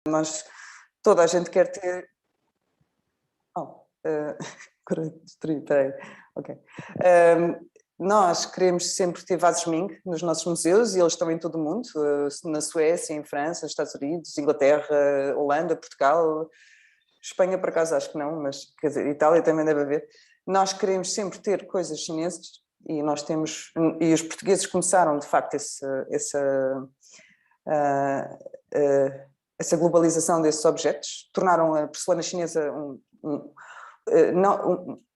nós, toda a gente quer ter... Peraí. Ok. Nós queremos sempre ter vasos Ming nos nossos museus e eles estão em todo o mundo, na Suécia, em França, nos Estados Unidos, Inglaterra, Holanda, Portugal, Espanha por acaso acho que não, mas quer dizer, Itália também deve haver. Nós queremos sempre ter coisas chinesas e nós temos, e os portugueses começaram de facto essa globalização desses objetos, tornaram a porcelana chinesa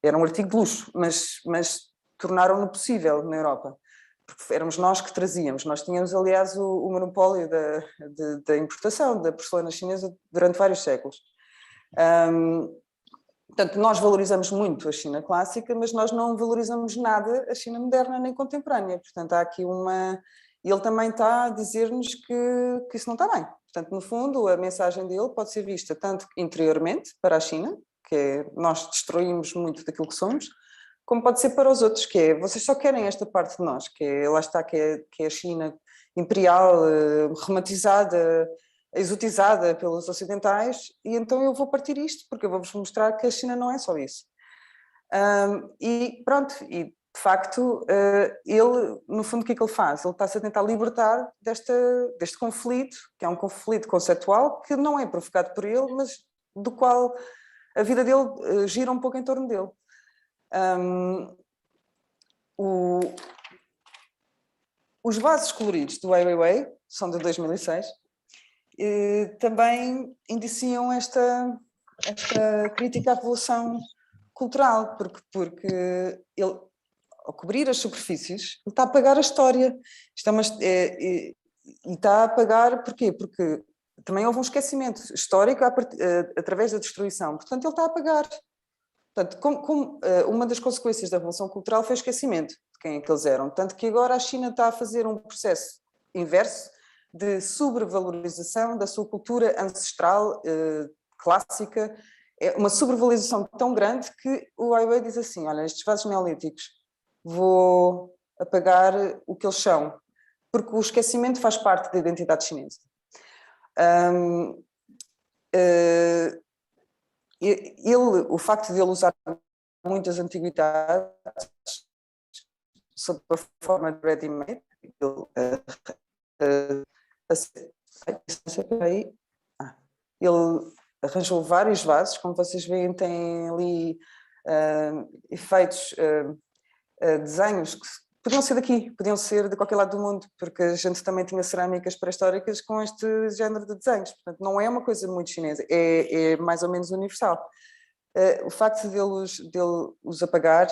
era um artigo de luxo, mas tornaram-no possível na Europa, porque éramos nós que trazíamos. Nós tínhamos, aliás, o monopólio da importação da porcelana chinesa durante vários séculos. Portanto, nós valorizamos muito a China clássica, mas nós não valorizamos nada a China moderna nem contemporânea. Portanto, há aqui E ele também está a dizer-nos que isso não está bem. Portanto, no fundo, a mensagem dele pode ser vista tanto interiormente para a China, que é nós destruímos muito daquilo que somos, como pode ser para os outros, que é vocês só querem esta parte de nós, que é, lá está, que é a China imperial, romantizada, exotizada pelos ocidentais, e então eu vou partir isto, porque eu vou-vos mostrar que a China não é só isso. E pronto, e de facto, ele, no fundo, o que é que ele faz? Ele está-se a tentar libertar deste conflito, que é um conflito conceptual, que não é provocado por ele, mas do qual a vida dele gira um pouco em torno dele. Os vasos coloridos do Ai Weiwei, são de 2006, também indiciam esta crítica à revolução cultural, porque ele, ao cobrir as superfícies, ele está a apagar a história. E está a apagar, porquê? Porque também houve um esquecimento histórico através da destruição. Portanto, ele está a apagar. Portanto, uma das consequências da Revolução Cultural foi o esquecimento de quem é que eles eram. Tanto que agora a China está a fazer um processo inverso de sobrevalorização da sua cultura ancestral, clássica. É uma sobrevalorização tão grande que o Ai Weiwei diz assim, olha, estes vasos neolíticos, vou apagar o que eles são, porque o esquecimento faz parte da identidade chinesa. O facto de ele usar muitas antiguidades sob a forma de ready-made, ele arranjou vários vasos, como vocês veem, tem ali efeitos, desenhos que podiam ser daqui, podiam ser de qualquer lado do mundo, porque a gente também tinha cerâmicas pré-históricas com este género de desenhos. Portanto, não é uma coisa muito chinesa, é mais ou menos universal. O facto de ele os apagar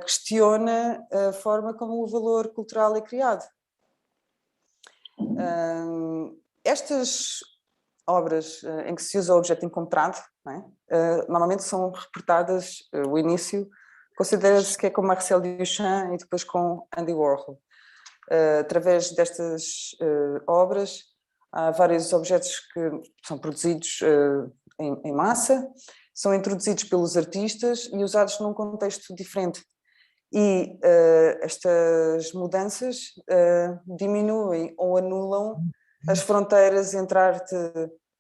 questiona a forma como o valor cultural é criado. Estas obras em que se usa o objeto encontrado, não é? Normalmente são reportadas, o início considera-se que é com Marcel Duchamp e depois com Andy Warhol. Através destas obras, há vários objetos que são produzidos em massa, são introduzidos pelos artistas e usados num contexto diferente. E estas mudanças diminuem ou anulam as fronteiras entre a arte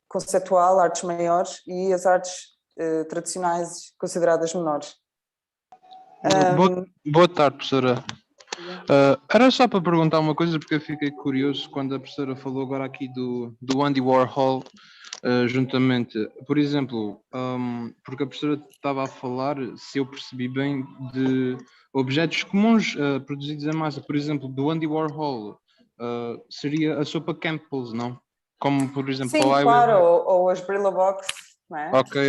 conceptual, artes maiores, e as artes tradicionais consideradas menores. Boa tarde, professora. Era só para perguntar uma coisa, porque eu fiquei curioso quando a professora falou agora aqui do Andy Warhol, juntamente, por exemplo, porque a professora estava a falar, se eu percebi bem, de objetos comuns produzidos em massa. Por exemplo, do Andy Warhol, seria a sopa Campbell's, não? Como, por exemplo, sim, claro, ou as Brillo Box, não é? Ok.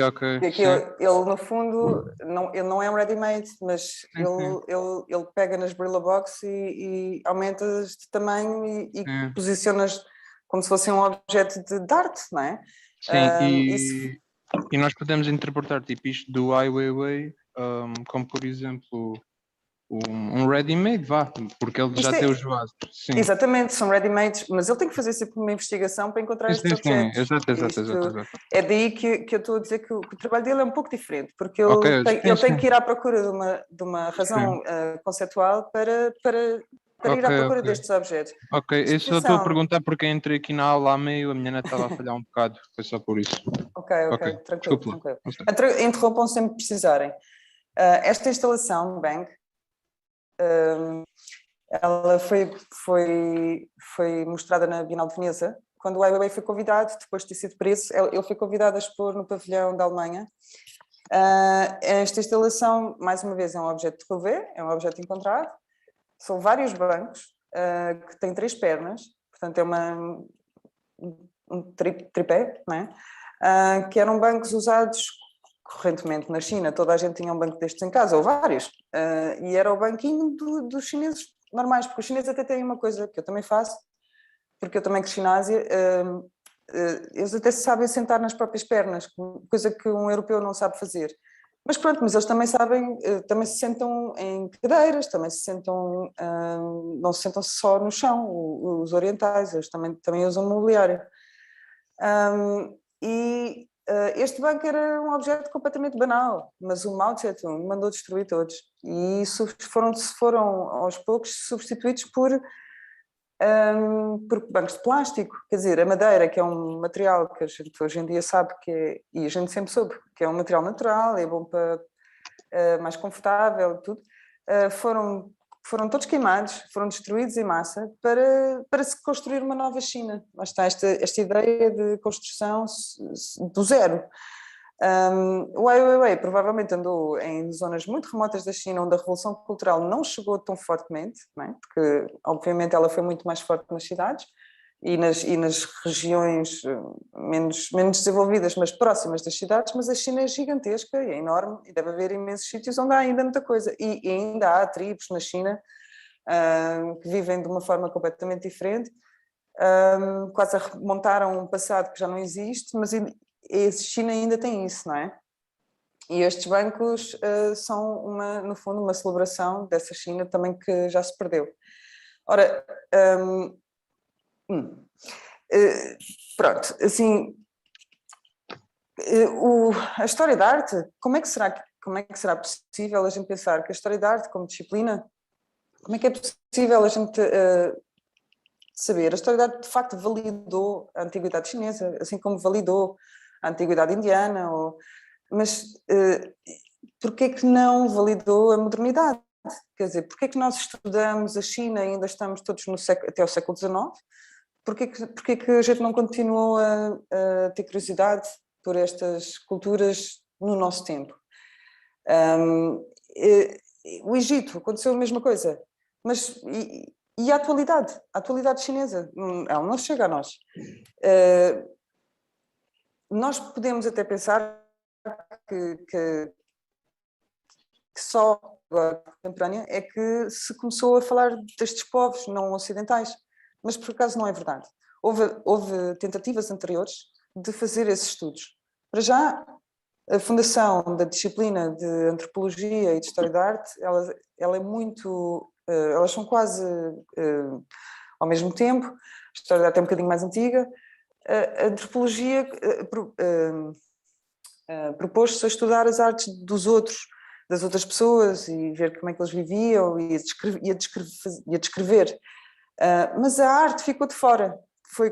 Ele, no fundo, ele não é um ready-made, mas ele pega nas Brillo Box e aumenta-as de tamanho e posiciona-as como se fosse um objeto de arte, não é? Sim, e nós podemos interpretar tipo isto do Ai Weiwei como, por exemplo, um ready-made, porque ele já tem os vasos. Sim. Exatamente, são ready-mades, mas ele tem que fazer sempre uma investigação para encontrar estes objetos. Exato. É daí que eu estou a dizer que o trabalho dele é um pouco diferente, porque ele tem que ir à procura de uma razão conceptual para para ir à Ok, procura ok. destes objetos. Ok, eu só estou a perguntar porque entrei aqui na aula a meio, a minha net estava a falhar um bocado, foi só por isso. Ok, Ok, tranquilo, desculpa lá. tranquilo. Não sei. Interrompam sempre que precisarem. Esta instalação, Bang, ela foi mostrada na Bienal de Veneza, quando o Ai Weiwei foi convidado, depois de ter sido preso, ele foi convidado a expor no pavilhão da Alemanha. Esta instalação, mais uma vez, é um objeto de relevé, é um objeto encontrado, são vários bancos que têm 3 pernas, portanto é um tripé, não é? Que eram bancos usados correntemente na China, toda a gente tinha um banco destes em casa, ou vários, e era o banquinho dos chineses normais, porque os chineses até têm uma coisa que eu também faço, porque eu também cresci na Ásia, eles até se sabem sentar nas próprias pernas, coisa que um europeu não sabe fazer. Mas pronto, mas eles também sabem, também se sentam em cadeiras, também se sentam, não se sentam só no chão, os orientais, eles também usam mobiliário. Este banco era um objeto completamente banal, mas o Mao Tse-tung mandou destruir todos. E isso foram aos poucos substituídos por bancos de plástico. Quer dizer, a madeira, que é um material que a gente hoje em dia sabe que é, e a gente sempre soube, que é um material natural, é bom para mais confortável, tudo, foram todos queimados, foram destruídos em massa para se construir uma nova China. Lá está esta ideia de construção do zero. O Ai Weiwei provavelmente andou em zonas muito remotas da China, onde a Revolução Cultural não chegou tão fortemente, não é? Porque obviamente ela foi muito mais forte nas cidades e nas regiões menos desenvolvidas, mas próximas das cidades, mas a China é gigantesca, é enorme e deve haver imensos sítios onde há ainda muita coisa. E ainda há tribos na China que vivem de uma forma completamente diferente, quase a remontar a um passado que já não existe, mas a China ainda tem isso, não é? E estes bancos são, no fundo, uma celebração dessa China também que já se perdeu. Ora, pronto, assim, a história da arte, como é que será possível a gente pensar que a história da arte como disciplina, como é que é possível a gente saber? A história da arte de facto validou a antiguidade chinesa, assim como validou a antiguidade indiana, mas porquê que não validou a modernidade? Quer dizer, porquê que nós estudamos a China e ainda estamos todos até o século XIX? Porquê que a gente não continuou a ter curiosidade por estas culturas no nosso tempo? O Egito aconteceu a mesma coisa, mas e a atualidade? A atualidade chinesa, ela não chega a nós. Nós podemos até pensar que só agora contemporânea é que se começou a falar destes povos não ocidentais, mas por acaso não é verdade. Houve tentativas anteriores de fazer esses estudos. Para já, a fundação da disciplina de Antropologia e de História da Arte, ela é muito... elas são quase ao mesmo tempo. A História da Arte é um bocadinho mais antiga. A Antropologia propôs-se a estudar as artes dos outros, das outras pessoas e ver como é que eles viviam e a descrever. Mas a arte ficou de fora, foi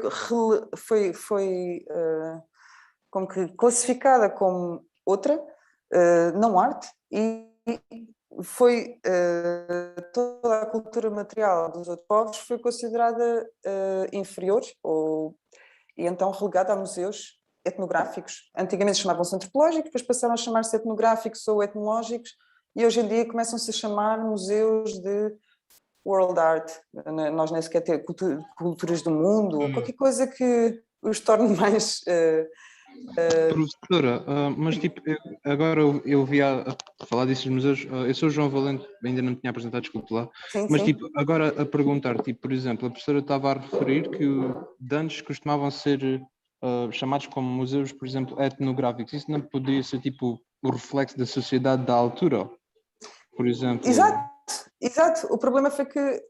como que classificada como outra, não arte, e foi toda a cultura material dos outros povos foi considerada inferior e então relegada a museus etnográficos. Antigamente chamavam-se antropológicos, depois passaram a chamar-se etnográficos ou etnológicos e hoje em dia começam-se a chamar museus de world art. Nós nem sequer temos culturas do mundo ou qualquer coisa que os torne mais... Professora, mas tipo, agora eu vi a falar desses museus, eu sou o João Valente, ainda não me tinha apresentado, desculpe lá, Sim, mas sim. tipo, agora a perguntar, tipo, por exemplo, a professora estava a referir que de antes costumavam ser chamados como museus, por exemplo, etnográficos, isso não poderia ser tipo o reflexo da sociedade da altura, por exemplo? Exato. O problema foi que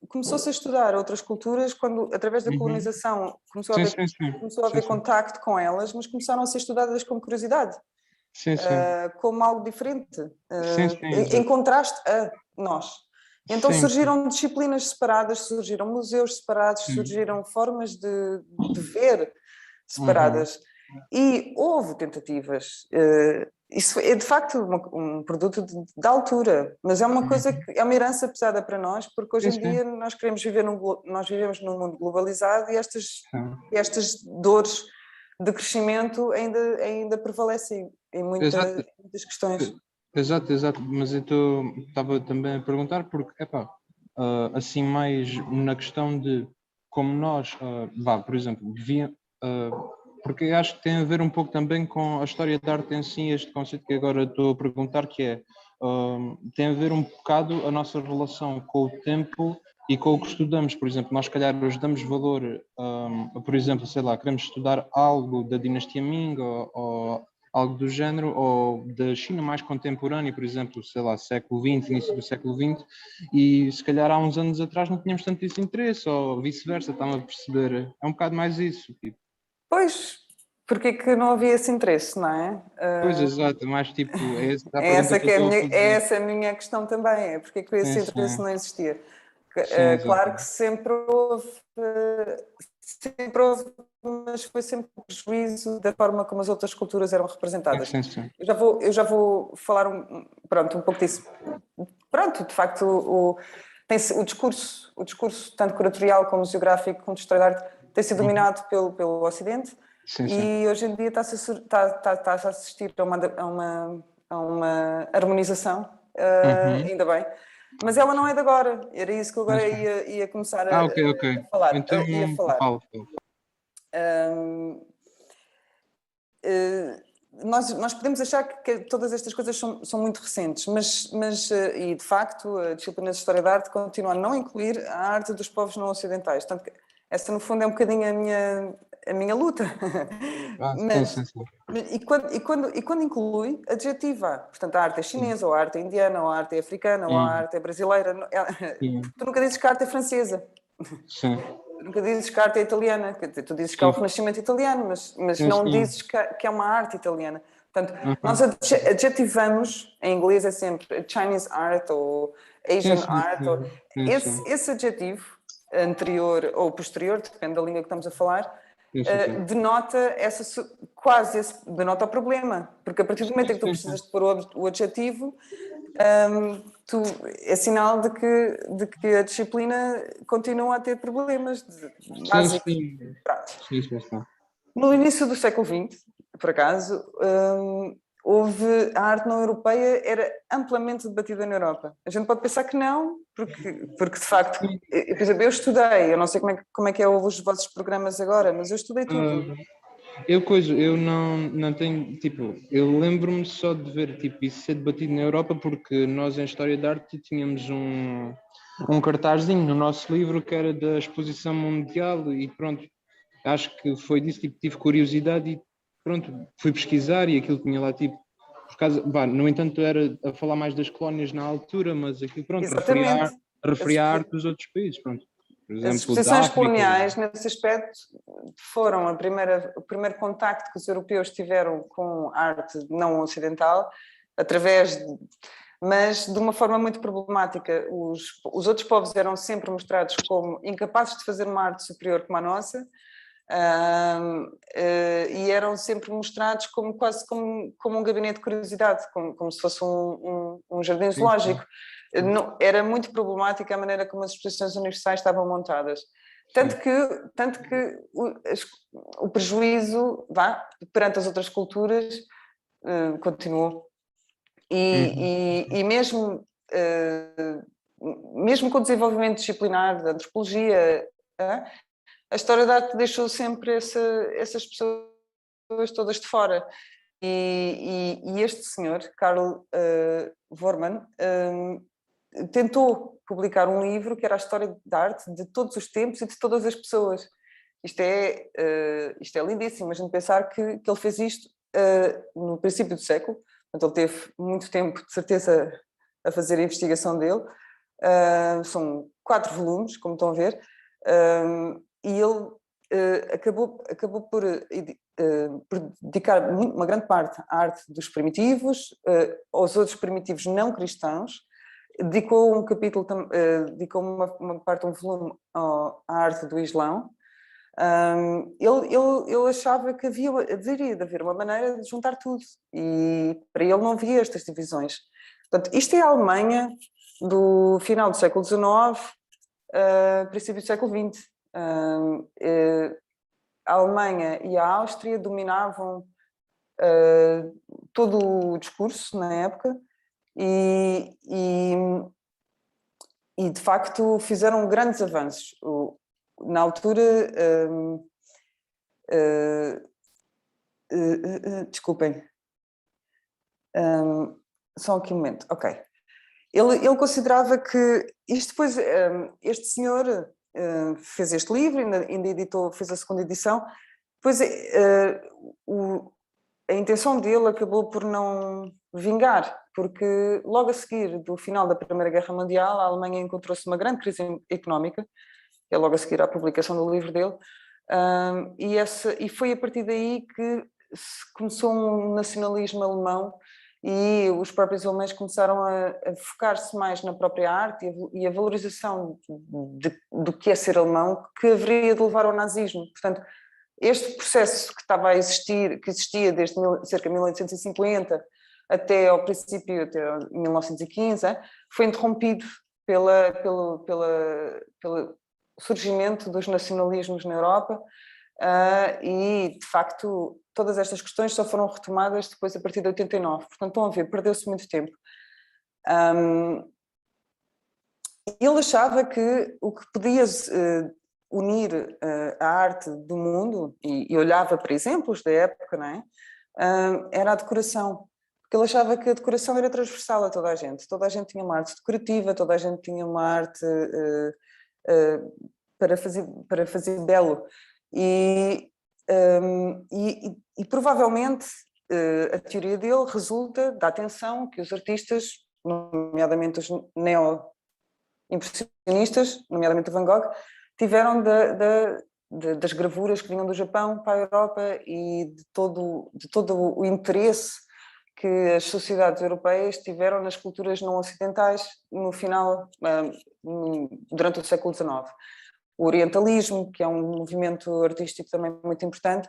começou-se a estudar outras culturas quando, através da colonização, começou a haver contacto com elas, mas começaram a ser estudadas como curiosidade, como algo diferente, em contraste a nós. Então Sim, surgiram disciplinas separadas, surgiram museus separados, surgiram formas de ver separadas. E houve tentativas. Isso é de facto um produto de altura, mas é uma coisa que é uma herança pesada para nós, porque hoje sim, em dia sim. nós queremos viver nós vivemos num mundo globalizado e Sim. estas dores de crescimento ainda prevalecem em Exato, muitas questões. exato, mas eu estava também a perguntar porque, epá, assim mais na questão de como nós, vá, por exemplo, porque acho que tem a ver um pouco também com a história da arte em si, este conceito que agora estou a perguntar, que é, tem a ver um bocado a nossa relação com o tempo e com o que estudamos. Por exemplo, nós, se calhar, hoje damos valor, por exemplo, sei lá, queremos estudar algo da dinastia Ming ou algo do género, ou da China mais contemporânea, por exemplo, sei lá, século XX, início do século XX, e se calhar há uns anos atrás não tínhamos tanto esse interesse, ou vice-versa, estão a perceber? É um bocado mais isso. Tipo. Pois, porque é que não havia esse interesse, não é? Pois, exato, mais tipo, é essa a É pergunta essa, que eu que é a estou a minha, é fazer. essa a minha questão também, é porque é que Sim, esse interesse sim, não existia. sim, Claro que exato. sempre houve, mas foi sempre um prejuízo da forma como as outras culturas eram Sim, representadas. sim, sim. Eu já vou falar pronto, um pouco disso. Pronto, de facto, o discurso, tanto curatorial como geográfico, como de história da arte, tem sido dominado pelo Ocidente Sim, sim. e hoje em dia está-se a assistir a uma harmonização, Uhum. ainda bem. Mas ela não é de agora, era isso que eu Sim, agora sim. ia começar Ah, ok, ok. a falar. Então, Ia falar. falo. Hum, nós podemos achar que todas estas coisas são muito recentes, e de facto a disciplina de História da Arte continua a não incluir a arte dos povos não ocidentais. Portanto, essa no fundo é um bocadinho a minha luta. Ah, sim, Mas, sim, sim. e quando inclui, adjetiva. Portanto, a arte é chinesa, ou a arte é indiana, ou a arte é africana, ou a Sim, arte é brasileira. sim, Tu nunca dizes que a arte é francesa. sim, Nunca dizes que a arte é italiana, quer dizer, tu dizes que há o sim, Renascimento italiano, mas sim, não sim. dizes que é uma arte italiana. Portanto, nós Uhum. adjetivamos, em inglês é sempre Chinese art ou Sim, Asian sim, art. sim, sim, sim, Esse adjetivo, anterior ou posterior, depende da língua que estamos a falar, sim, sim, sim. denota denota o problema. Porque a partir do momento em que tu Sim, sim. precisas de pôr o adjetivo, é sinal de que a disciplina continua a ter problemas Sim, básicos. sim. Pronto. Sim, sim, sim. No início do século XX, por acaso, houve a arte não europeia era amplamente debatida na Europa. A gente pode pensar que não, porque de facto, por exemplo, eu estudei, eu não sei como é que os vossos programas agora, mas eu estudei tudo. Ah, eu não tenho, tipo, eu lembro-me só de ver, tipo, isso ser debatido na Europa porque nós em História da Arte tínhamos um cartazinho no nosso livro que era da Exposição Mundial e pronto, acho que foi disso, tipo, tive curiosidade e pronto, fui pesquisar e aquilo tinha lá, tipo, por causa, bah, no entanto era a falar mais das colónias na altura, mas aquilo, pronto, Exatamente. As, referia à arte dos outros países, pronto. Por as exemplo, da exposições África. coloniais, nesse aspecto, foram o primeiro contacto que os europeus tiveram com a arte não ocidental, mas de uma forma muito problemática. Os outros povos eram sempre mostrados como incapazes de fazer uma arte superior como a nossa, e eram sempre mostrados quase como um gabinete de curiosidade, como se fosse um jardim Sim, sim. zoológico. Era muito problemática a maneira como as exposições universais estavam montadas. Tanto Sim. que o prejuízo, perante as outras culturas, continuou. Uhum. E mesmo com o desenvolvimento disciplinar da antropologia, a história da arte deixou sempre essas pessoas todas de fora. E este senhor, Karl Vormann, tentou publicar um livro que era a história da arte de todos os tempos e de todas as pessoas. Isto é lindíssimo, a gente pensar que ele fez isto no princípio do século, portanto ele teve muito tempo, de certeza, a fazer a investigação dele. São 4 volumes, como estão a ver, e ele acabou por dedicar uma grande parte à arte dos primitivos, aos outros primitivos não cristãos, dedicou um capítulo, dedicou uma parte, um volume à arte do Islão. Ele achava que deveria de haver uma maneira de juntar tudo, e para ele não havia estas divisões. Portanto, isto é a Alemanha do final do século XIX, princípio do século XX. A Alemanha e a Áustria dominavam todo o discurso na época e de facto fizeram grandes avanços. Na altura, desculpem, só aqui um momento, ok. Ele considerava que isto depois, este senhor fez este livro, ainda editou, fez a segunda edição, depois a intenção dele acabou por não vingar, porque logo a seguir do final da Primeira Guerra Mundial a Alemanha encontrou-se uma grande crise económica, é logo a seguir à publicação do livro dele, e foi a partir daí que começou um nacionalismo alemão e os próprios alemães começaram a focar-se mais na própria arte e a valorização do que é ser alemão, que haveria de levar ao nazismo. Portanto, este processo que estava a existir, que existia desde cerca de 1850 até ao princípio, até 1915, foi interrompido pelo surgimento dos nacionalismos na Europa, e de facto todas estas questões só foram retomadas depois a partir de 89, portanto estão a ver, perdeu-se muito tempo. Ele achava que o que podia unir a arte do mundo, e olhava para exemplos da época, não é? Era a decoração, porque ele achava que a decoração era transversal a toda a gente tinha uma arte decorativa, toda a gente tinha uma arte para fazer belo, e provavelmente a teoria dele resulta da atenção que os artistas, nomeadamente os neo-impressionistas, nomeadamente o Van Gogh, tiveram das gravuras que vinham do Japão para a Europa e de todo o interesse que as sociedades europeias tiveram nas culturas não ocidentais no final, durante o século XIX. O orientalismo, que é um movimento artístico também muito importante,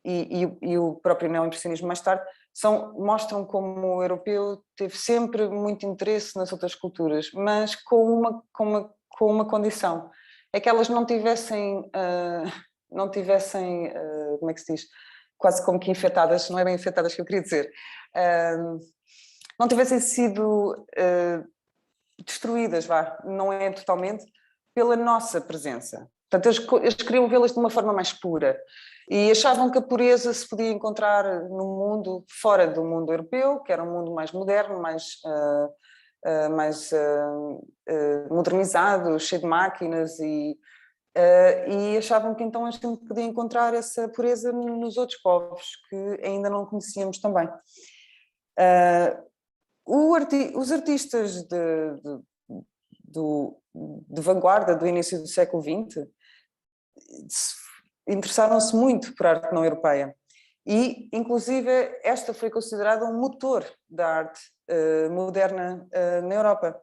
e o próprio neoimpressionismo mais tarde, mostram como o europeu teve sempre muito interesse nas outras culturas, mas com uma condição, é que elas não tivessem, como é que se diz, quase como que infectadas, não é bem infectadas que eu queria dizer, não tivessem sido destruídas, não é totalmente, pela nossa presença. Portanto, eles queriam vê-las de uma forma mais pura e achavam que a pureza se podia encontrar no mundo fora do mundo europeu, que era um mundo mais moderno, mais modernizado, cheio de máquinas, e achavam que então a gente podia encontrar essa pureza nos outros povos que ainda não conhecíamos também. Os artistas de vanguarda do início do século XX interessaram-se muito por arte não europeia e, inclusive, esta foi considerada um motor da arte moderna na Europa.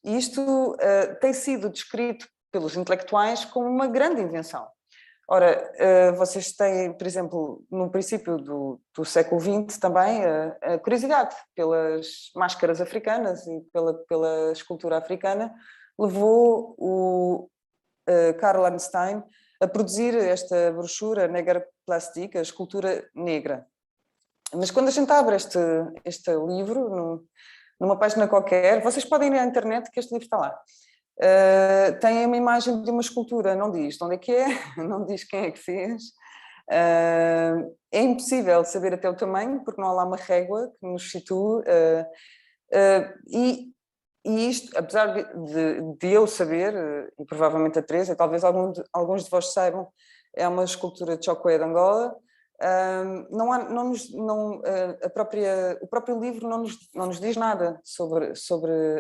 E isto tem sido descrito pelos intelectuais como uma grande invenção. Ora, vocês têm, por exemplo, no princípio do século XX também a curiosidade pelas máscaras africanas e pela escultura africana, levou o Karl Einstein a produzir esta brochura Neger Plastic, a escultura negra. Mas quando a gente abre este livro, numa página qualquer, vocês podem ir à internet que este livro está lá. Tem uma imagem de uma escultura, não diz de onde é que é, não diz quem é que fez. É impossível saber até o tamanho, porque não há lá uma régua que nos situe. E isto, apesar de eu saber, e provavelmente a Teresa, talvez alguns de vós saibam, é uma escultura de Chokwe de Angola. O próprio livro não nos diz nada sobre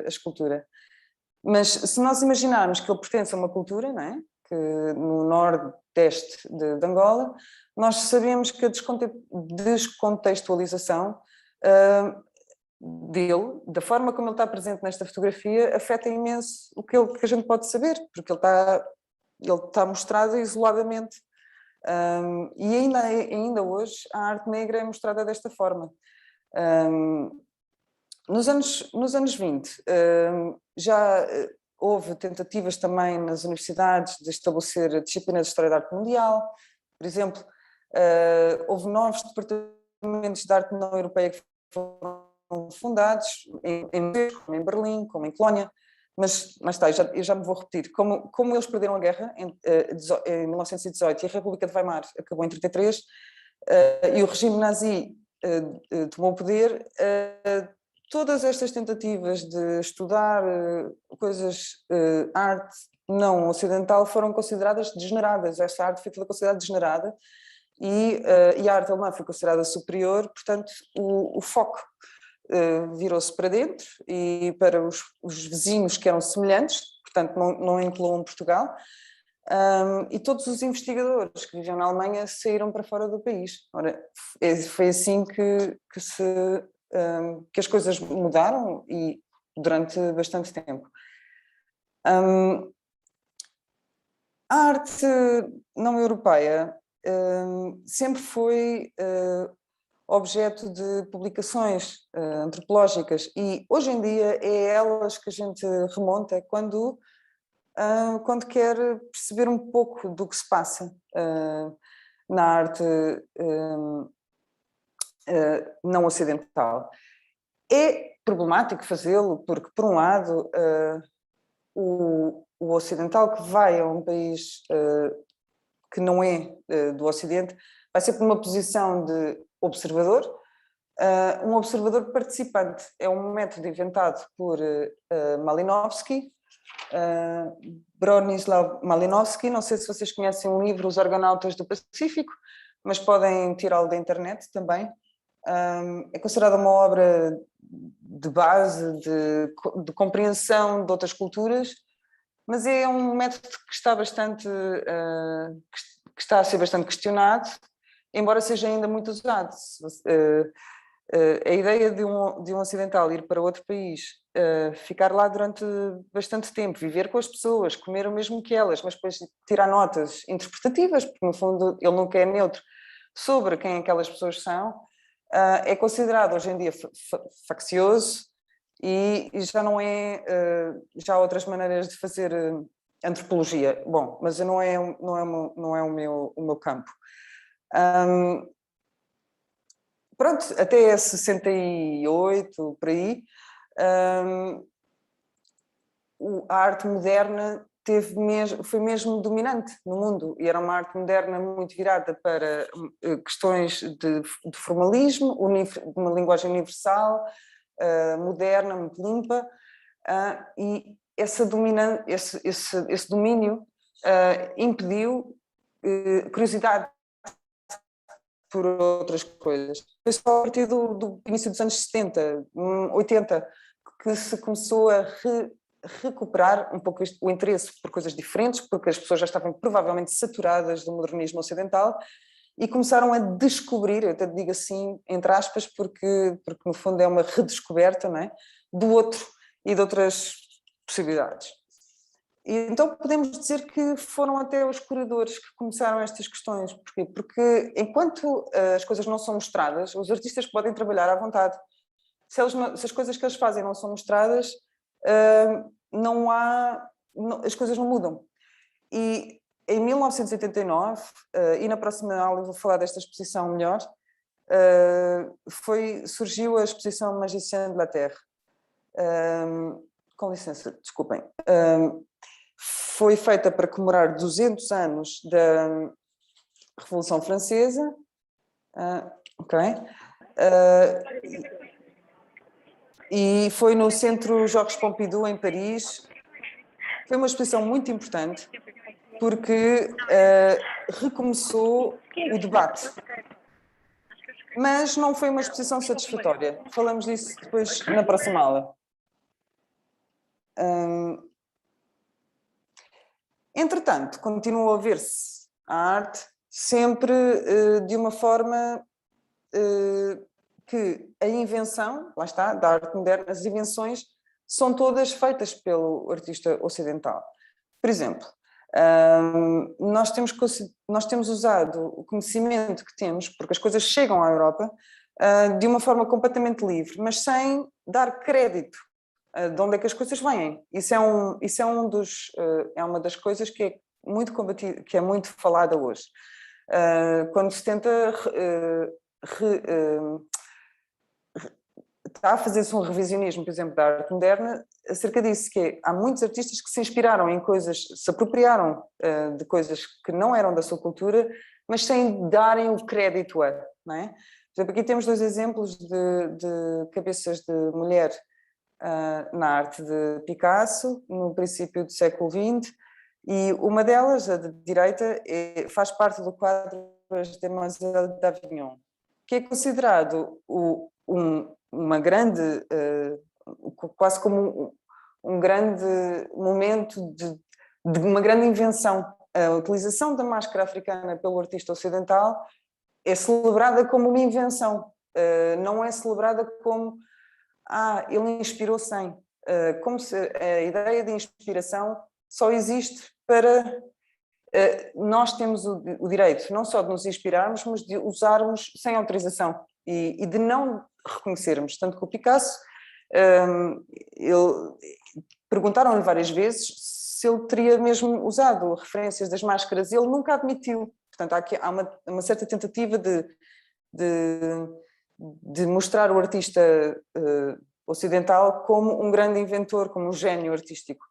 a escultura. Mas se nós imaginarmos que ele pertence a uma cultura, não é? Que no nordeste de Angola, nós sabemos que a descontextualização dele, da forma como ele está presente nesta fotografia, afeta imenso o que a gente pode saber, porque ele está mostrado isoladamente. E ainda hoje a arte negra é mostrada desta forma. Nos anos 20 já houve tentativas também nas universidades de estabelecer a disciplina de História da Arte Mundial. Por exemplo, houve novos departamentos de arte não europeia que foram fundados em Berlim, como em Colónia, mas está, eu já me vou repetir. Como eles perderam a guerra em 1918 e a República de Weimar acabou em 1933, e o regime nazi tomou o poder, todas estas tentativas de estudar arte não ocidental foram consideradas degeneradas. Esta arte foi toda considerada degenerada e a arte alemã foi considerada superior, portanto o foco virou-se para dentro e para os vizinhos que eram semelhantes, portanto não incluam Portugal, e todos os investigadores que viviam na Alemanha saíram para fora do país. Ora, foi assim que as coisas mudaram e durante bastante tempo. A arte não europeia sempre foi objeto de publicações antropológicas e hoje em dia é elas que a gente remonta quando quer perceber um pouco do que se passa na arte não ocidental. É problemático fazê-lo porque, por um lado, o ocidental que vai a um país que não é do Ocidente vai ser por uma posição de observador, um observador participante. É um método inventado por Malinowski, Bronislaw Malinowski. Não sei se vocês conhecem um livro, Os Argonautas do Pacífico, mas podem tirá-lo da internet também. É considerada uma obra de base, de compreensão de outras culturas, mas é um método que está que está a ser bastante questionado, embora seja ainda muito usado. A ideia de um ocidental ir para outro país, ficar lá durante bastante tempo, viver com as pessoas, comer o mesmo que elas, mas depois tirar notas interpretativas, porque no fundo ele nunca é neutro sobre quem aquelas pessoas são, é considerado hoje em dia faccioso e já não é, já há outras maneiras de fazer antropologia. Bom, mas não é o meu campo. Pronto, até 68, por aí, a arte moderna foi mesmo dominante no mundo e era uma arte moderna muito virada para questões de formalismo, uma linguagem universal, moderna, muito limpa, e esse domínio impediu curiosidade por outras coisas. Foi só a partir do início dos anos 70, 80, que se começou a recuperar um pouco o interesse por coisas diferentes, porque as pessoas já estavam provavelmente saturadas do modernismo ocidental e começaram a descobrir, eu até digo assim, entre aspas, porque no fundo é uma redescoberta, não é? Do outro e de outras possibilidades. E então podemos dizer que foram até os curadores que começaram estas questões. Porquê? Porque enquanto as coisas não são mostradas, os artistas podem trabalhar à vontade. Se as coisas que eles fazem não são mostradas, as coisas não mudam. E em 1989, e na próxima aula eu vou falar desta exposição melhor, surgiu a exposição Magicien de la Terre. Com licença, desculpem. Foi feita para comemorar 200 anos da Revolução Francesa. Ok. E foi no Centro Georges Pompidou, em Paris. Foi uma exposição muito importante porque recomeçou o debate. Mas não foi uma exposição satisfatória. Falamos disso depois na próxima aula. Entretanto, continua a ver-se a arte sempre de uma forma que a invenção, lá está, da arte moderna, as invenções são todas feitas pelo artista ocidental. Por exemplo, nós temos usado o conhecimento que temos, porque as coisas chegam à Europa, de uma forma completamente livre, mas sem dar crédito de onde é que as coisas vêm. Isso é uma das coisas que é muito combatido, que é muito falada hoje. Quando se tenta está a fazer-se um revisionismo, por exemplo, da arte moderna, acerca disso, há muitos artistas que se inspiraram em coisas, se apropriaram de coisas que não eram da sua cultura, mas sem darem o crédito a, não é? Por exemplo, aqui temos 2 exemplos de cabeças de mulher na arte de Picasso, no princípio do século XX, e uma delas, a de direita, faz parte do quadro As Demoiselles d'Avignon, que é considerado uma grande, quase como um grande momento de uma grande invenção. A utilização da máscara africana pelo artista ocidental é celebrada como uma invenção, não é celebrada como ele inspirou-se em, como se a ideia de inspiração só existe para nós temos o direito não só de nos inspirarmos, mas de usarmos sem autorização e de não reconhecermos. Tanto que o Picasso, perguntaram-lhe várias vezes se ele teria mesmo usado referências das máscaras, ele nunca admitiu. Portanto, há uma certa tentativa de mostrar o artista ocidental como um grande inventor, como um gênio artístico.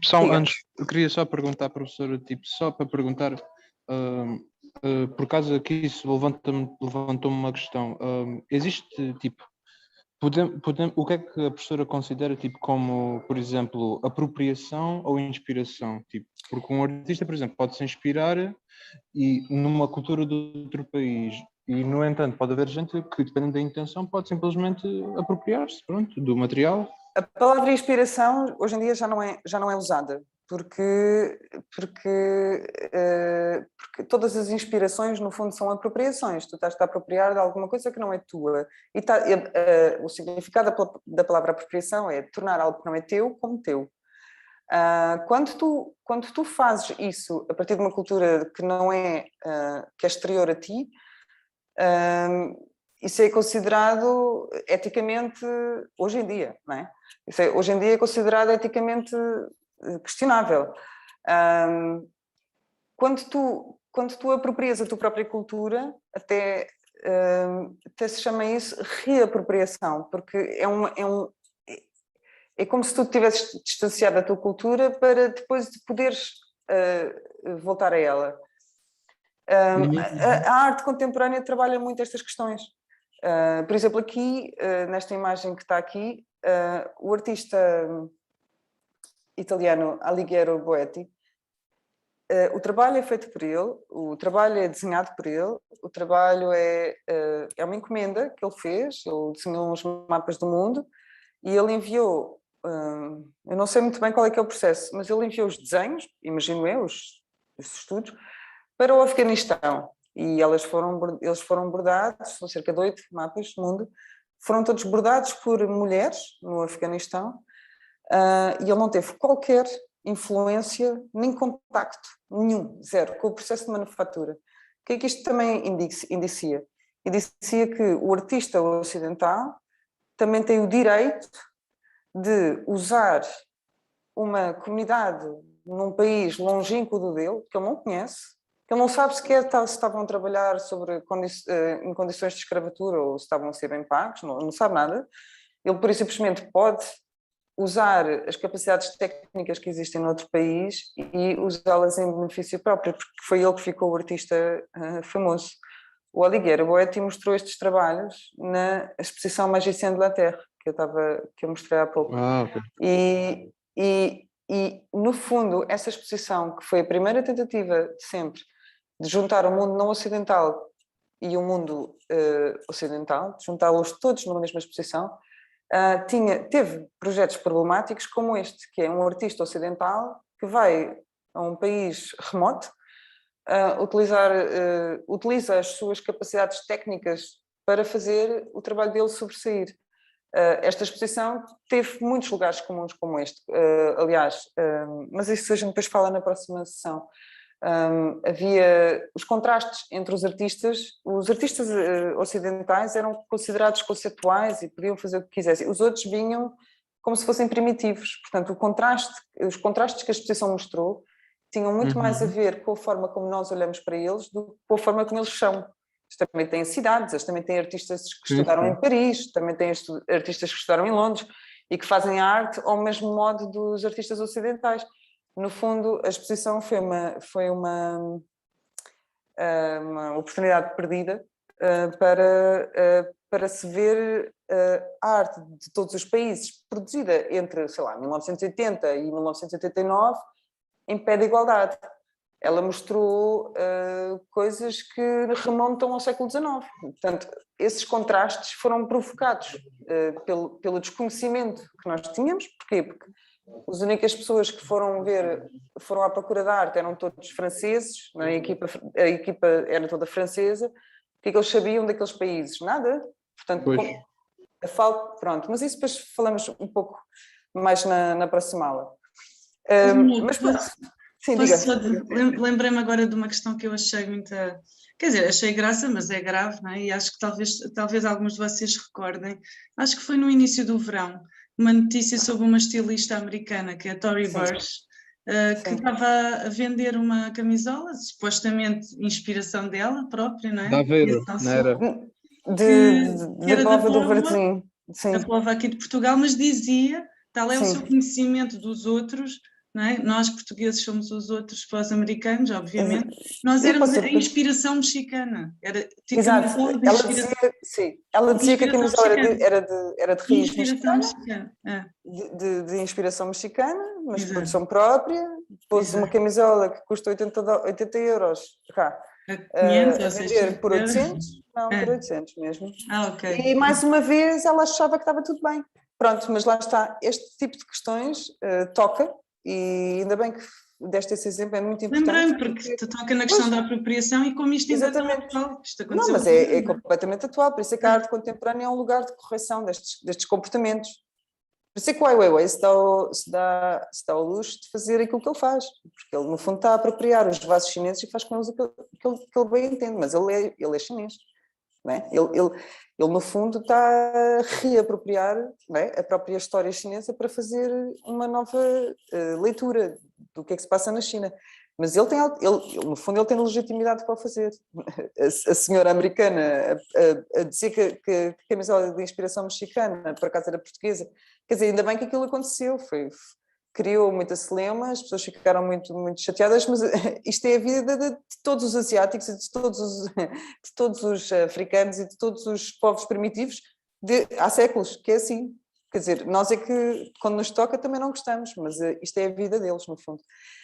Pessoal, antes, eu queria só perguntar, professora, só para perguntar, por causa que isso levantou-me uma questão. Existe, o que é que a professora considera, como, por exemplo, apropriação ou inspiração? Porque um artista, por exemplo, pode se inspirar numa cultura de outro país e, no entanto, pode haver gente que, dependendo da intenção, pode simplesmente apropriar-se, do material. A palavra inspiração hoje em dia já não é usada, porque todas as inspirações no fundo são apropriações. Tu estás a apropriar de alguma coisa que não é tua. O significado da palavra apropriação é tornar algo que não é teu como teu. Quando tu fazes isso a partir de uma cultura que não é que é exterior a ti, isso é considerado eticamente, hoje em dia, não é? Hoje em dia é considerado eticamente questionável. Quando tu aproprias a tua própria cultura, até se chama isso reapropriação, porque é como se tu tivesses distanciado da tua cultura para depois de poderes voltar a ela. A arte contemporânea trabalha muito estas questões. Por exemplo, aqui, nesta imagem que está aqui, o artista italiano Alighiero Boetti, o trabalho é feito por ele, o trabalho é desenhado por ele, o trabalho é uma encomenda que ele fez, ele desenhou uns mapas do mundo e ele enviou, eu não sei muito bem qual é que é o processo, mas ele enviou os desenhos, imagino eu, os estudos, para o Afeganistão. E eles foram bordados, são cerca de 8 mapas do mundo, foram todos bordados por mulheres no Afeganistão, e ele não teve qualquer influência, nem contacto, nenhum, zero, com o processo de manufatura. O que é que isto também indicia? Indicia que o artista ocidental também tem o direito de usar uma comunidade num país longínquo do dele, que ele não conhece, que ele não sabe sequer se estavam a trabalhar em condições de escravatura ou se estavam a ser bem pagos, não sabe nada. Ele, por isso, simplesmente pode usar as capacidades técnicas que existem noutro país e usá-las em benefício próprio, porque foi ele que ficou o artista famoso. O Alighiero Boetti mostrou estes trabalhos na exposição Magicien de la Terre, que eu mostrei há pouco. Okay. E, no fundo, essa exposição, que foi a primeira tentativa de sempre de juntar o mundo não ocidental e o mundo ocidental, de juntá-los todos numa mesma exposição, teve projetos problemáticos como este, que é um artista ocidental que vai a um país remoto, utiliza as suas capacidades técnicas para fazer o trabalho dele sobressair. Esta exposição teve muitos lugares comuns como este, aliás, mas isso a gente depois fala na próxima sessão. Havia os contrastes entre os artistas ocidentais eram considerados conceituais e podiam fazer o que quisessem, os outros vinham como se fossem primitivos, portanto os contrastes que a exposição mostrou tinham muito mais a ver com a forma como nós olhamos para eles do que com a forma como eles são. Eles também têm cidades, eles também têm artistas que estudaram em Paris, também têm artistas que estudaram em Londres e que fazem a arte ao mesmo modo dos artistas ocidentais. No fundo, a exposição foi uma oportunidade perdida para se ver a arte de todos os países produzida entre, sei lá, 1980 e 1989 em pé de igualdade. Ela mostrou coisas que remontam ao século XIX. Portanto, esses contrastes foram provocados pelo desconhecimento que nós tínhamos. Porquê? Porque as únicas pessoas que foram à procura da arte eram todos franceses, a equipa era toda francesa. O que é que eles sabiam daqueles países? Nada. Portanto, pronto, mas isso depois falamos um pouco mais na próxima aula. Mas pronto. Sim, diga. Lembrei-me agora de uma questão que eu achei muita... Quer dizer, achei graça, mas é grave, não é? E acho que talvez alguns de vocês recordem. Acho que foi no início do verão, uma notícia sobre uma estilista americana, que é a Tory Burch, que estava a vender uma camisola, supostamente inspiração dela própria, não é? Da Aveiro, não era? De Póvoa do Varzim. Da Póvoa aqui de Portugal, mas dizia, tal é o seu conhecimento dos outros, não é? Nós portugueses somos os outros para os americanos, obviamente. Nós éramos a inspiração mexicana. Tipo, exato. Ela dizia que a camisola era de raiz mexicana, de inspiração mexicana, mas de produção própria. Pôs uma camisola que custa 80 euros cá, a vender por 800, não, por 800 mesmo. Okay. E mais uma vez ela achava que estava tudo bem. Pronto, mas lá está, este tipo de questões toca. E ainda bem que deste esse exemplo, é muito importante. Lembrei-me, porque tu toca na questão da apropriação e como isto ainda está atual. Não, mas é completamente atual, por isso é que a arte contemporânea é um lugar de correção destes comportamentos. Por isso é que o Ai Weiwei se dá ao luxo de fazer aquilo que ele faz, porque ele no fundo está a apropriar os vasos chineses e faz com eles aquilo que ele bem entende, mas ele é chinês. Não é? Ele, no fundo, está a reapropriar, não é, a própria história chinesa para fazer uma nova leitura do que é que se passa na China. Mas ele, no fundo, ele tem legitimidade para o fazer. A senhora americana a dizer que a camisola de inspiração mexicana, por acaso era portuguesa, quer dizer, ainda bem que aquilo aconteceu, criou muita celeuma, as pessoas ficaram muito, muito chateadas, mas isto é a vida de todos os asiáticos e de todos os africanos e de todos os povos primitivos há séculos, que é assim. Quer dizer, nós é que, quando nos toca, também não gostamos, mas isto é a vida deles, no fundo.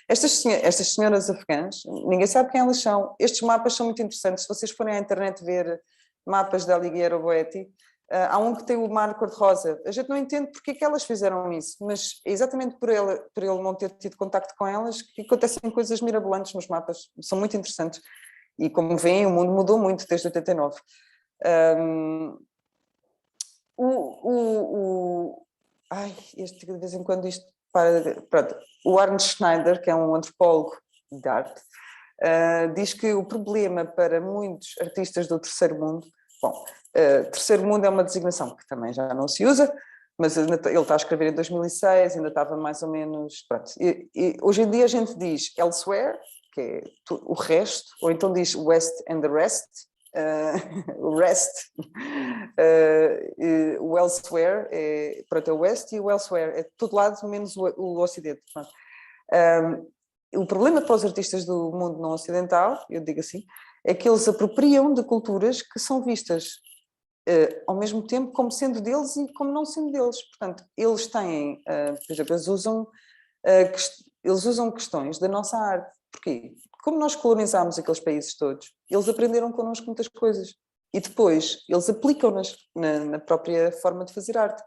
Estas senhoras afegãs, ninguém sabe quem elas são. Estes mapas são muito interessantes. Se vocês forem à internet ver mapas da Alighiero Boetti, há um que tem o mar cor-de-rosa. A gente não entende porque é que elas fizeram isso, mas é exatamente por ele não ter tido contacto com elas que acontecem coisas mirabolantes nos mapas. São muito interessantes. E como veem, o mundo mudou muito desde 89. De vez em quando isto para... Pronto. O Arnold Schneider, que é um antropólogo de arte, diz que o problema para muitos artistas do terceiro mundo... Bom, terceiro mundo é uma designação que também já não se usa, mas ele está a escrever em 2006, ainda estava mais ou menos... Pronto. E hoje em dia a gente diz elsewhere, que é o resto, ou então diz West and the rest, o rest, o elsewhere, é o West, e o elsewhere é todo lado menos o Ocidente. O problema para os artistas do mundo não ocidental, eu digo assim, é que eles apropriam de culturas que são vistas ao mesmo tempo como sendo deles e como não sendo deles. Portanto, eles têm, por exemplo, eles usam questões da nossa arte. Porquê? Como nós colonizámos aqueles países todos, eles aprenderam connosco muitas coisas e depois eles aplicam-nas na própria forma de fazer arte.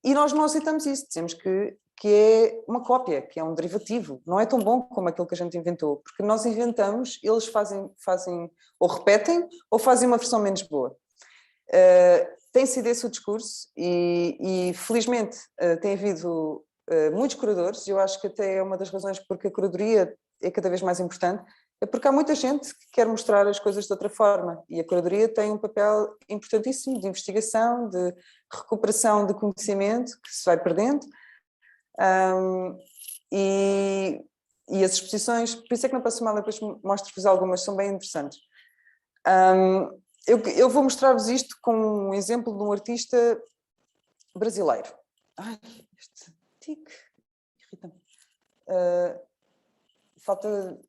E nós não aceitamos isso, dizemos que é uma cópia, que é um derivativo, não é tão bom como aquilo que a gente inventou, porque nós inventamos, eles fazem ou repetem ou fazem uma versão menos boa. Tem sido esse o discurso e felizmente tem havido muitos curadores, e eu acho que até é uma das razões porque a curadoria é cada vez mais importante, é porque há muita gente que quer mostrar as coisas de outra forma, e a curadoria tem um papel importantíssimo de investigação, de recuperação de conhecimento que se vai perdendo, e as exposições, por isso é que na próxima aula depois mostro-vos algumas, são bem interessantes. Eu vou mostrar-vos isto com um exemplo de um artista brasileiro. Ai, este tique irrita-me. Falta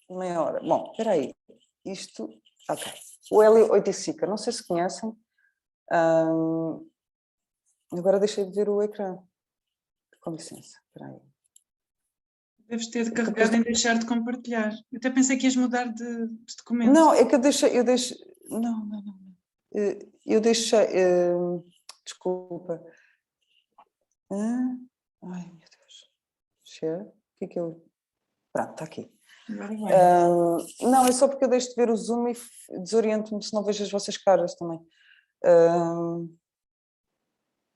meia hora. Bom, espera aí. Isto, ok. O Hélio Oiticica, não sei se conhecem. Agora deixei de ver o ecrã. Com licença, espera aí. Deves ter carregado em deixar de compartilhar. Eu até pensei que ias mudar de documento. Não, é que eu deixei. Não. Eu deixei. Desculpa. Ai, meu Deus. Share. O que é que eu. Pronto, está aqui. Não, é só porque eu deixo de ver o Zoom e desoriento-me se não vejo as vossas caras também.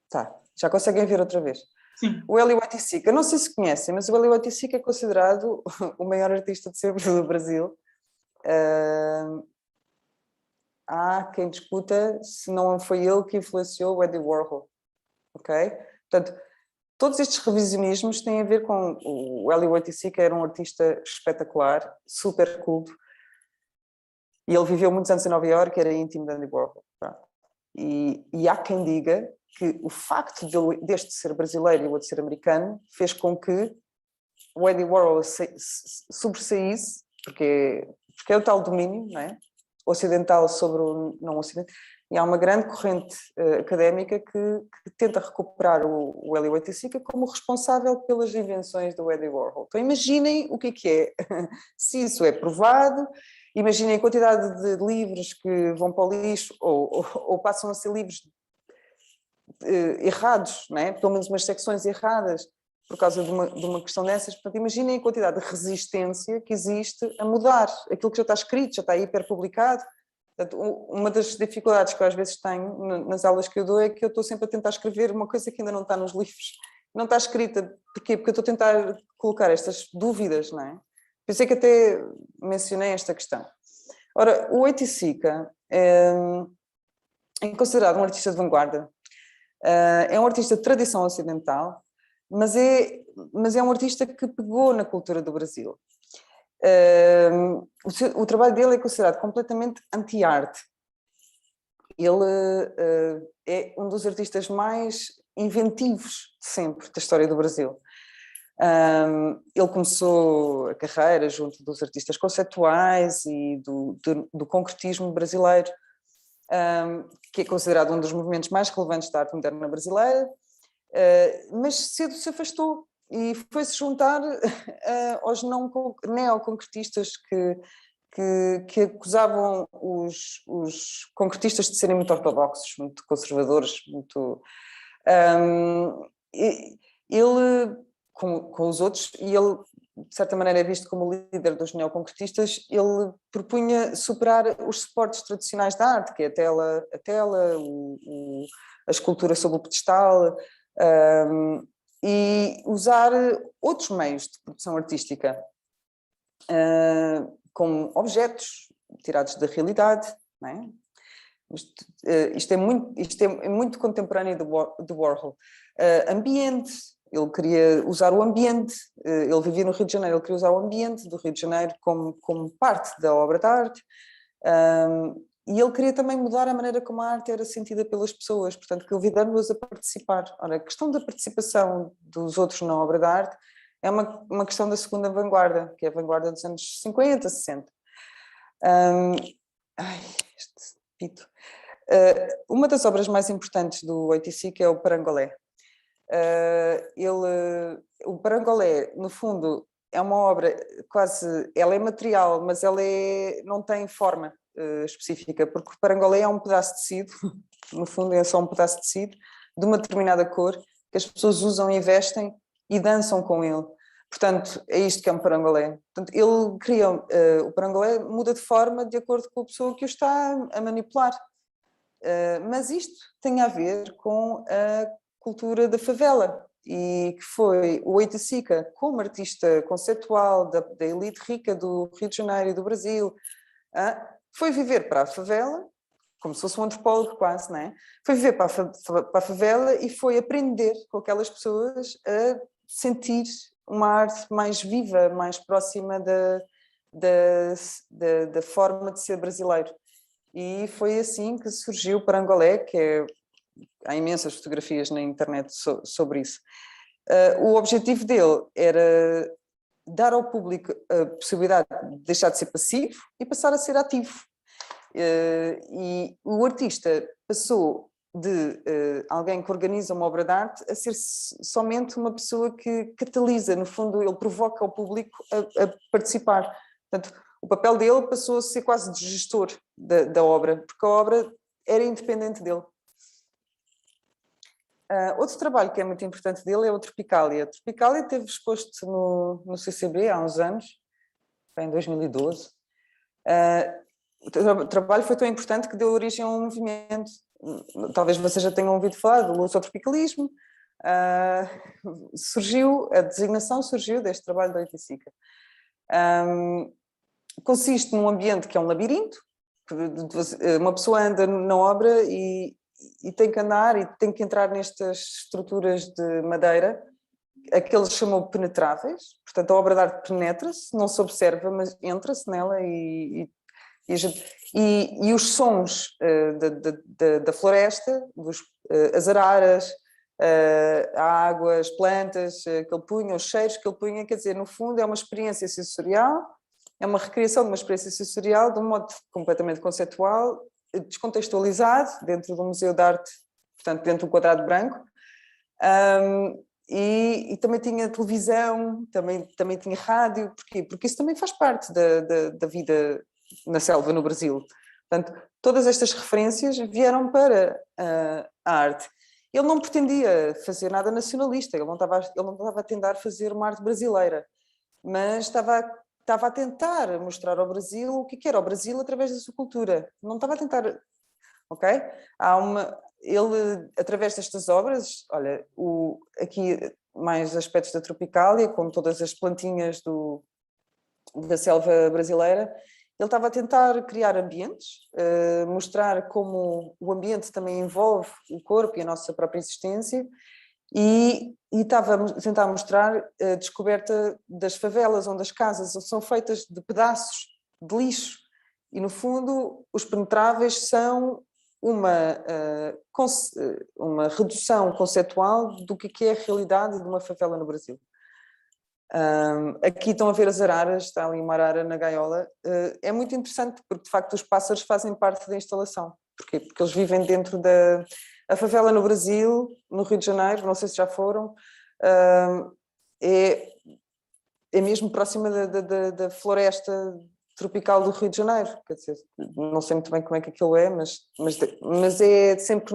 Tá, já conseguem ver outra vez. Sim. O Hélio Oiticica, não sei se conhecem, mas o Hélio Oiticica é considerado o maior artista de sempre do Brasil. Há quem discuta se não foi ele que influenciou o Andy Warhol, ok? Portanto, todos estes revisionismos têm a ver com... O Hélio Oiticica era um artista espetacular, super culto, e ele viveu muitos anos em Nova Iorque, era íntimo de Andy Warhol. Tá? E há quem diga que o facto deste ser brasileiro e o outro ser americano fez com que o Andy Warhol sobressaísse, porque é o tal domínio, não é? Ocidental sobre o não ocidental, e há uma grande corrente académica que tenta recuperar o Hélio Oiticica como responsável pelas invenções do Andy Warhol. Então imaginem o que é, se isso é provado, imaginem a quantidade de livros que vão para o lixo ou passam a ser livros errados, não é? Pelo menos umas secções erradas, por causa de uma questão dessas. Portanto, imaginem a quantidade de resistência que existe a mudar aquilo que já está escrito, já está hiperpublicado. Portanto, uma das dificuldades que eu às vezes tenho nas aulas que eu dou é que eu estou sempre a tentar escrever uma coisa que ainda não está nos livros. Não está escrita. Porquê? Porque eu estou a tentar colocar estas dúvidas, não é? Por isso é que até mencionei esta questão. Ora, o Oiticica é considerado um artista de vanguarda. É um artista de tradição ocidental, mas é um artista que pegou na cultura do Brasil. O trabalho dele é considerado completamente anti-arte. Ele é um dos artistas mais inventivos de sempre da história do Brasil. Ele começou a carreira junto dos artistas conceituais e do concretismo brasileiro, que é considerado um dos movimentos mais relevantes da arte moderna brasileira, mas cedo se afastou e foi-se juntar aos neoconcretistas que acusavam os concretistas de serem muito ortodoxos, muito conservadores, muito... ele, com os outros, e ele, de certa maneira, é visto como o líder dos neoconcretistas, ele propunha superar os suportes tradicionais da arte, que é a tela, a escultura sobre o pedestal, e usar outros meios de produção artística, como objetos tirados da realidade, não é? Isto é muito contemporâneo do Warhol. Ambiente, ele queria usar o ambiente, ele vivia no Rio de Janeiro, ele queria usar o ambiente do Rio de Janeiro como parte da obra de arte, e ele queria também mudar a maneira como a arte era sentida pelas pessoas, portanto, convidando-as a participar. Ora, a questão da participação dos outros na obra de arte é uma questão da segunda vanguarda, que é a vanguarda dos anos 50, 60. Este pito. Uma das obras mais importantes do Oiticica é o Parangolé. O Parangolé, no fundo, é uma obra quase... Ela é material, mas ela não tem forma específica, porque o Parangolé é um pedaço de tecido, no fundo é só um pedaço de tecido, de uma determinada cor, que as pessoas usam e vestem e dançam com ele. Portanto, é isto que é um parangolé. Portanto, ele cria, o parangolé muda de forma de acordo com a pessoa que o está a manipular. Mas isto tem a ver com a cultura da favela, e que foi o Oiticica, como artista conceitual da elite rica do Rio de Janeiro e do Brasil, foi viver para a favela, como se fosse um antropólogo quase, não é? Foi viver para a favela e foi aprender com aquelas pessoas a sentir uma arte mais viva, mais próxima da forma de ser brasileiro. E foi assim que surgiu o Parangolé, há imensas fotografias na internet sobre isso. O objetivo dele era dar ao público a possibilidade de deixar de ser passivo e passar a ser ativo. E o artista passou de alguém que organiza uma obra de arte a ser somente uma pessoa que catalisa, no fundo ele provoca o público a participar. Portanto, o papel dele passou a ser quase de gestor da obra, porque a obra era independente dele. Outro trabalho que é muito importante dele é o Tropicália. A Tropicália esteve exposto no CCB há uns anos, em 2012. O trabalho foi tão importante que deu origem a um movimento. Talvez vocês já tenham ouvido falar do luso-tropicalismo. A designação surgiu deste trabalho da Oiticica. Consiste num ambiente que é um labirinto. Uma pessoa anda na obra e tem que andar e tem que entrar nestas estruturas de madeira, aqueles chamam penetráveis. Portanto, a obra de arte penetra-se, não se observa, mas entra-se nela e os sons da floresta, as araras, a água, as plantas que ele punha, os cheiros que ele punha, quer dizer, no fundo é uma experiência sensorial, é uma recriação de uma experiência sensorial de um modo completamente conceitual, descontextualizado, dentro do Museu de Arte, portanto dentro do quadrado branco, e também tinha televisão, também tinha rádio. Porquê? Porque isso também faz parte da vida na selva no Brasil. Portanto, todas estas referências vieram para a arte. Ele não pretendia fazer nada nacionalista, ele não estava a tentar fazer uma arte brasileira, mas estava a tentar mostrar ao Brasil o que era o Brasil através da sua cultura. Não estava a tentar... Ok? Ele, através destas obras, olha, aqui mais aspectos da Tropicália, como todas as plantinhas da selva brasileira, ele estava a tentar criar ambientes, mostrar como o ambiente também envolve o corpo e a nossa própria existência, e estava a tentar mostrar a descoberta das favelas, onde as casas são feitas de pedaços de lixo, e no fundo os penetráveis são uma redução conceitual do que é a realidade de uma favela no Brasil. Aqui estão a ver as araras, está ali uma arara na gaiola. É muito interessante porque de facto os pássaros fazem parte da instalação. Porquê? Porque eles vivem dentro a favela no Brasil, no Rio de Janeiro, não sei se já foram, é mesmo próxima da floresta tropical do Rio de Janeiro. Quer dizer, não sei muito bem como é que aquilo é, mas é sempre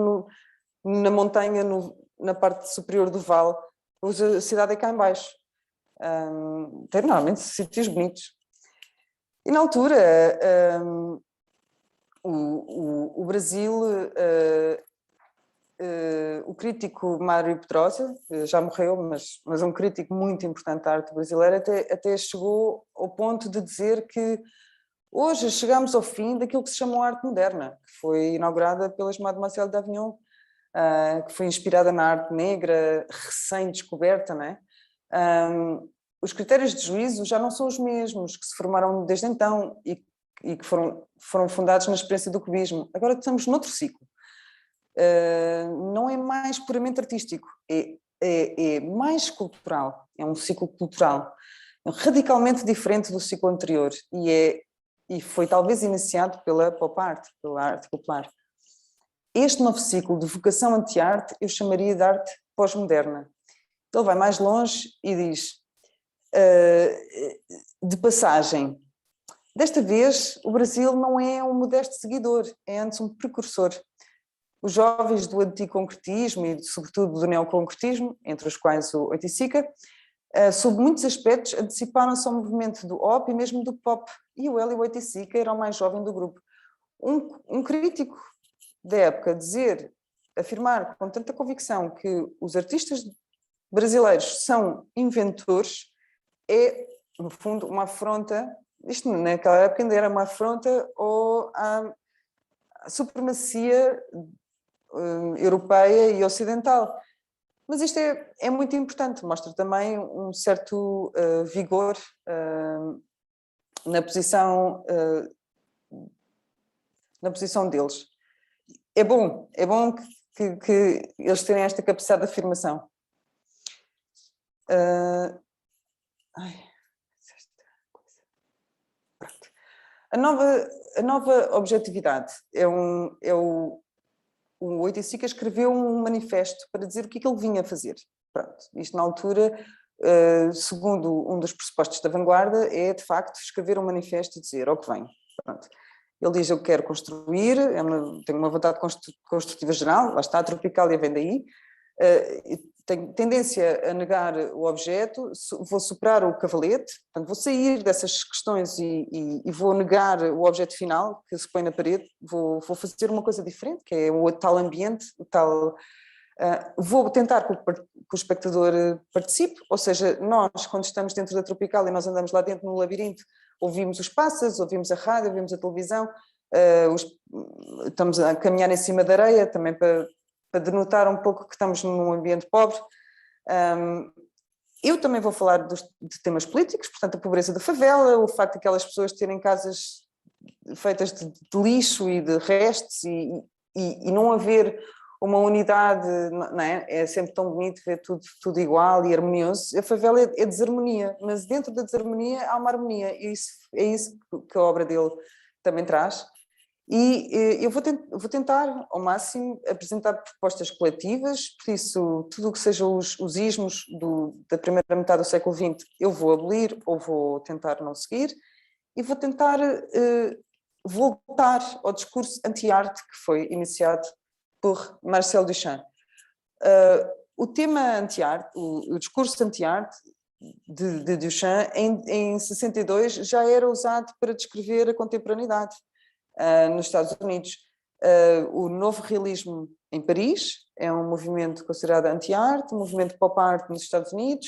na montanha, na parte superior do vale. A cidade é cá em baixo. Tem normalmente sítios bonitos. E na altura o Brasil, o crítico Mário Pedrosa, já morreu, mas um crítico muito importante da arte brasileira, até chegou ao ponto de dizer que hoje chegamos ao fim daquilo que se chamou arte moderna, que foi inaugurada pelas Mademoiselle d'Avignon, que foi inspirada na arte negra, recém-descoberta, não é? Os critérios de juízo já não são os mesmos que se formaram desde então e que foram fundados na experiência do cubismo. Agora estamos noutro ciclo. Não é mais puramente artístico, é mais cultural, é um ciclo cultural radicalmente diferente do ciclo anterior e foi talvez iniciado pela pop art, pela arte popular. Este novo ciclo de vocação anti-arte eu chamaria de arte pós-moderna. Ele vai mais longe e diz, de passagem, desta vez o Brasil não é um modesto seguidor, é antes um precursor. Os jovens do anticoncretismo e sobretudo do neoconcretismo, entre os quais o Oiticica, sob muitos aspectos anteciparam-se ao movimento do op e mesmo do pop, e o Hélio Oiticica era o mais jovem do grupo. Um crítico da época afirmar com tanta convicção que os artistas brasileiros são inventores é, no fundo, uma afronta, isto naquela época ainda era uma afronta à supremacia europeia e ocidental. Mas isto é muito importante, mostra também um certo vigor na posição deles. É bom que eles tenham esta capacidade de afirmação. A nova objetividade o 85 escreveu um manifesto para dizer o que ele vinha fazer. Pronto, isto na altura, segundo um dos pressupostos da vanguarda, é de facto escrever um manifesto e dizer ao que vem. Pronto. Ele diz: eu quero construir, tenho uma vontade construtiva geral, lá está, a Tropicália vem daí, tenho tendência a negar o objeto, vou superar o cavalete, portanto, vou sair dessas questões e vou negar o objeto final que se põe na parede, vou fazer uma coisa diferente, que é o tal ambiente, vou tentar que o espectador participe, ou seja, nós, quando estamos dentro da Tropicália, nós andamos lá dentro no labirinto, ouvimos os pássaros, ouvimos a rádio, ouvimos a televisão, estamos a caminhar em cima da areia, também para denotar um pouco que estamos num ambiente pobre. Eu também vou falar de temas políticos, portanto a pobreza da favela, o facto de aquelas pessoas terem casas feitas de lixo e de restos e não haver uma unidade, não é? É sempre tão bonito ver tudo igual e harmonioso. A favela é desarmonia, mas dentro da desarmonia há uma harmonia, e é isso que a obra dele também traz. E eu vou tentar, ao máximo, apresentar propostas coletivas, por isso, tudo o que sejam os ismos da primeira metade do século XX, eu vou abolir ou vou tentar não seguir, e vou tentar voltar ao discurso anti-arte que foi iniciado por Marcel Duchamp. O tema anti-arte, o discurso anti-arte de Duchamp, em 62, já era usado para descrever a contemporaneidade. Nos Estados Unidos, o novo realismo em Paris é um movimento considerado anti-arte, um movimento pop-art nos Estados Unidos,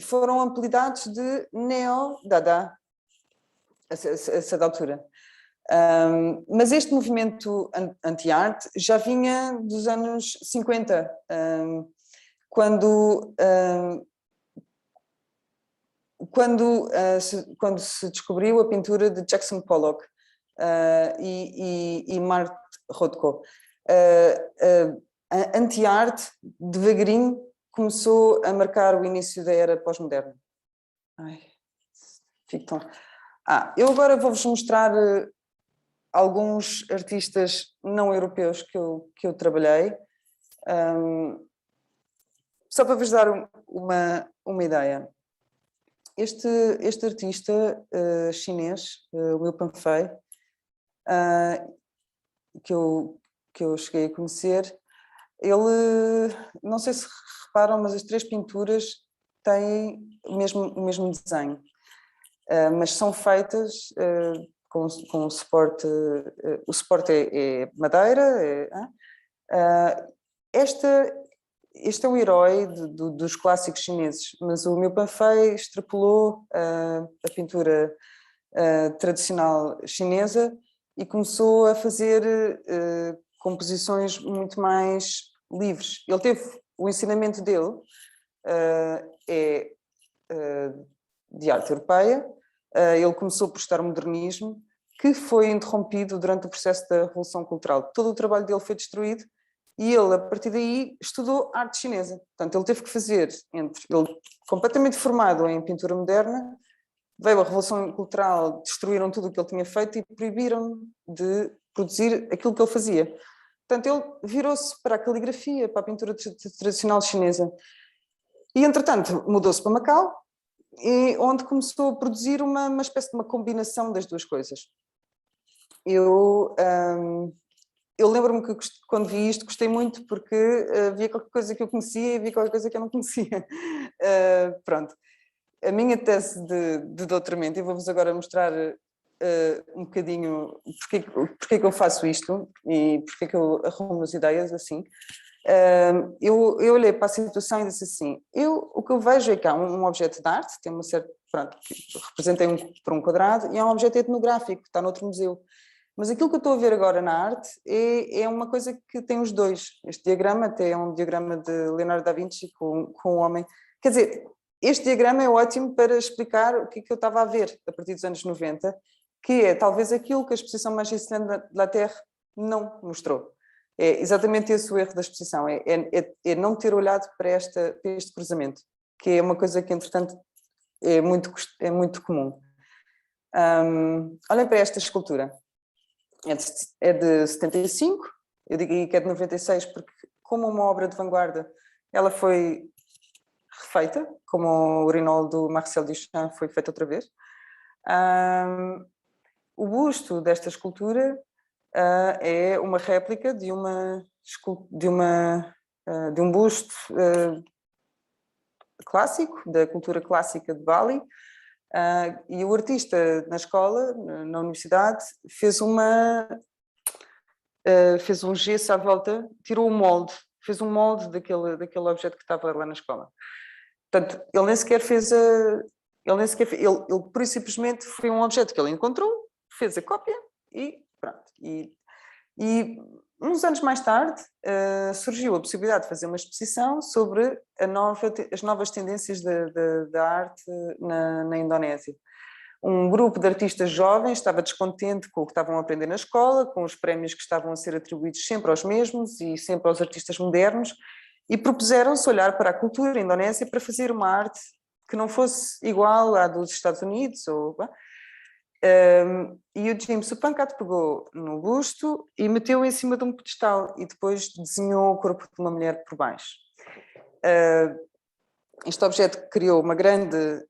foram apelidados de neo-dada a essa altura. Mas este movimento anti-arte já vinha dos anos 50, quando se descobriu a pintura de Jackson Pollock e Mark Rothko. A anti-arte, devagarinho, começou a marcar o início da era pós-moderna. Eu agora vou-vos mostrar alguns artistas não europeus que eu trabalhei, só para vos dar uma ideia. Este artista chinês, Liu Panfei, que eu cheguei a conhecer, ele, não sei se reparam, mas as três pinturas têm o mesmo desenho, mas são feitas com suporte, o suporte é madeira. Este é o herói dos clássicos chineses, mas o Liu Panfei extrapolou a pintura tradicional chinesa e começou a fazer composições muito mais livres. Ele teve, o ensinamento dele de arte europeia. Ele começou por estudar o modernismo, que foi interrompido durante o processo da Revolução Cultural. Todo o trabalho dele foi destruído e ele, a partir daí, estudou arte chinesa. Portanto, ele teve que fazer, ele completamente formado em pintura moderna, veio a Revolução Cultural, destruíram tudo o que ele tinha feito e proibiram de produzir aquilo que ele fazia. Portanto, ele virou-se para a caligrafia, para a pintura tradicional chinesa. E, entretanto, mudou-se para Macau, onde começou a produzir uma espécie de uma combinação das duas coisas. Eu lembro-me que quando vi isto gostei muito porque havia qualquer coisa que eu conhecia e havia qualquer coisa que eu não conhecia. Pronto. A minha tese de doutoramento, e vou-vos agora mostrar um bocadinho porque que eu faço isto e porque que eu arrumo as ideias assim. Eu olhei para a situação e disse assim, o que eu vejo é que há um objeto de arte, tem uma certa, pronto, representei por um quadrado, e há um objeto etnográfico que está noutro museu. Mas aquilo que eu estou a ver agora na arte é uma coisa que tem os dois. Este diagrama até é um diagrama de Leonardo da Vinci com o homem. Quer dizer, este diagrama é ótimo para explicar o que é que eu estava a ver a partir dos anos 90, que é talvez aquilo que a exposição Manchester de la Terre não mostrou. É exatamente esse o erro da exposição, é não ter olhado para este cruzamento, que é uma coisa que, entretanto, é muito comum. Olhem para esta escultura. É de 75, eu digo aí que é de 96 porque, como uma obra de vanguarda, ela foi refeita, como o urinol do Marcel Duchamp foi feito outra vez. O busto desta escultura é uma réplica de um busto clássico, da cultura clássica de Bali, e o artista na escola, na universidade, fez um gesso à volta, tirou o molde, fez um molde daquele objeto que estava lá na escola. Portanto, ele nem sequer fez ele pura e simplesmente foi um objeto que ele encontrou, fez a cópia e pronto. E uns anos mais tarde surgiu a possibilidade de fazer uma exposição sobre as novas tendências da arte na Indonésia. Um grupo de artistas jovens estava descontente com o que estavam a aprender na escola, com os prémios que estavam a ser atribuídos sempre aos mesmos e sempre aos artistas modernos, e propuseram-se olhar para a cultura indonésia para fazer uma arte que não fosse igual à dos Estados Unidos. E o Jim Supankot pegou no busto e meteu em cima de um pedestal e depois desenhou o corpo de uma mulher por baixo. Este objeto criou uma grande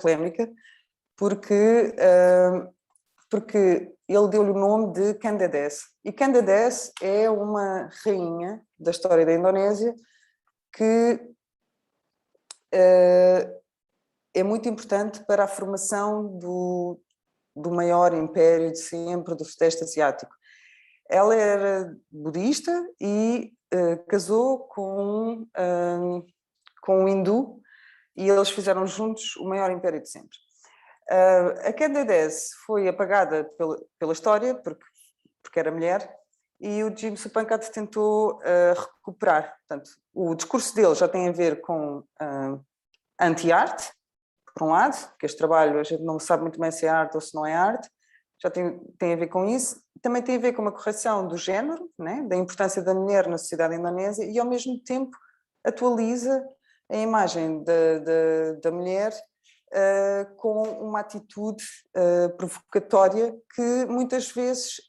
polémica porque ele deu-lhe o nome de Candidez. E Candidez é uma rainha da história da Indonésia que é muito importante para a formação do maior império de sempre, do Sudeste Asiático. Ela era budista e casou com um hindu e eles fizeram juntos o maior império de sempre. A Candidez foi apagada pela história, porque era mulher, e o Jim Supankot tentou recuperar. Portanto, o discurso dele já tem a ver com anti-arte, por um lado, que este trabalho a gente não sabe muito bem se é arte ou se não é arte, já tem a ver com isso. Também tem a ver com uma correção do género, né, da importância da mulher na sociedade indonésia, e ao mesmo tempo atualiza a imagem da mulher com uma atitude provocatória que muitas vezes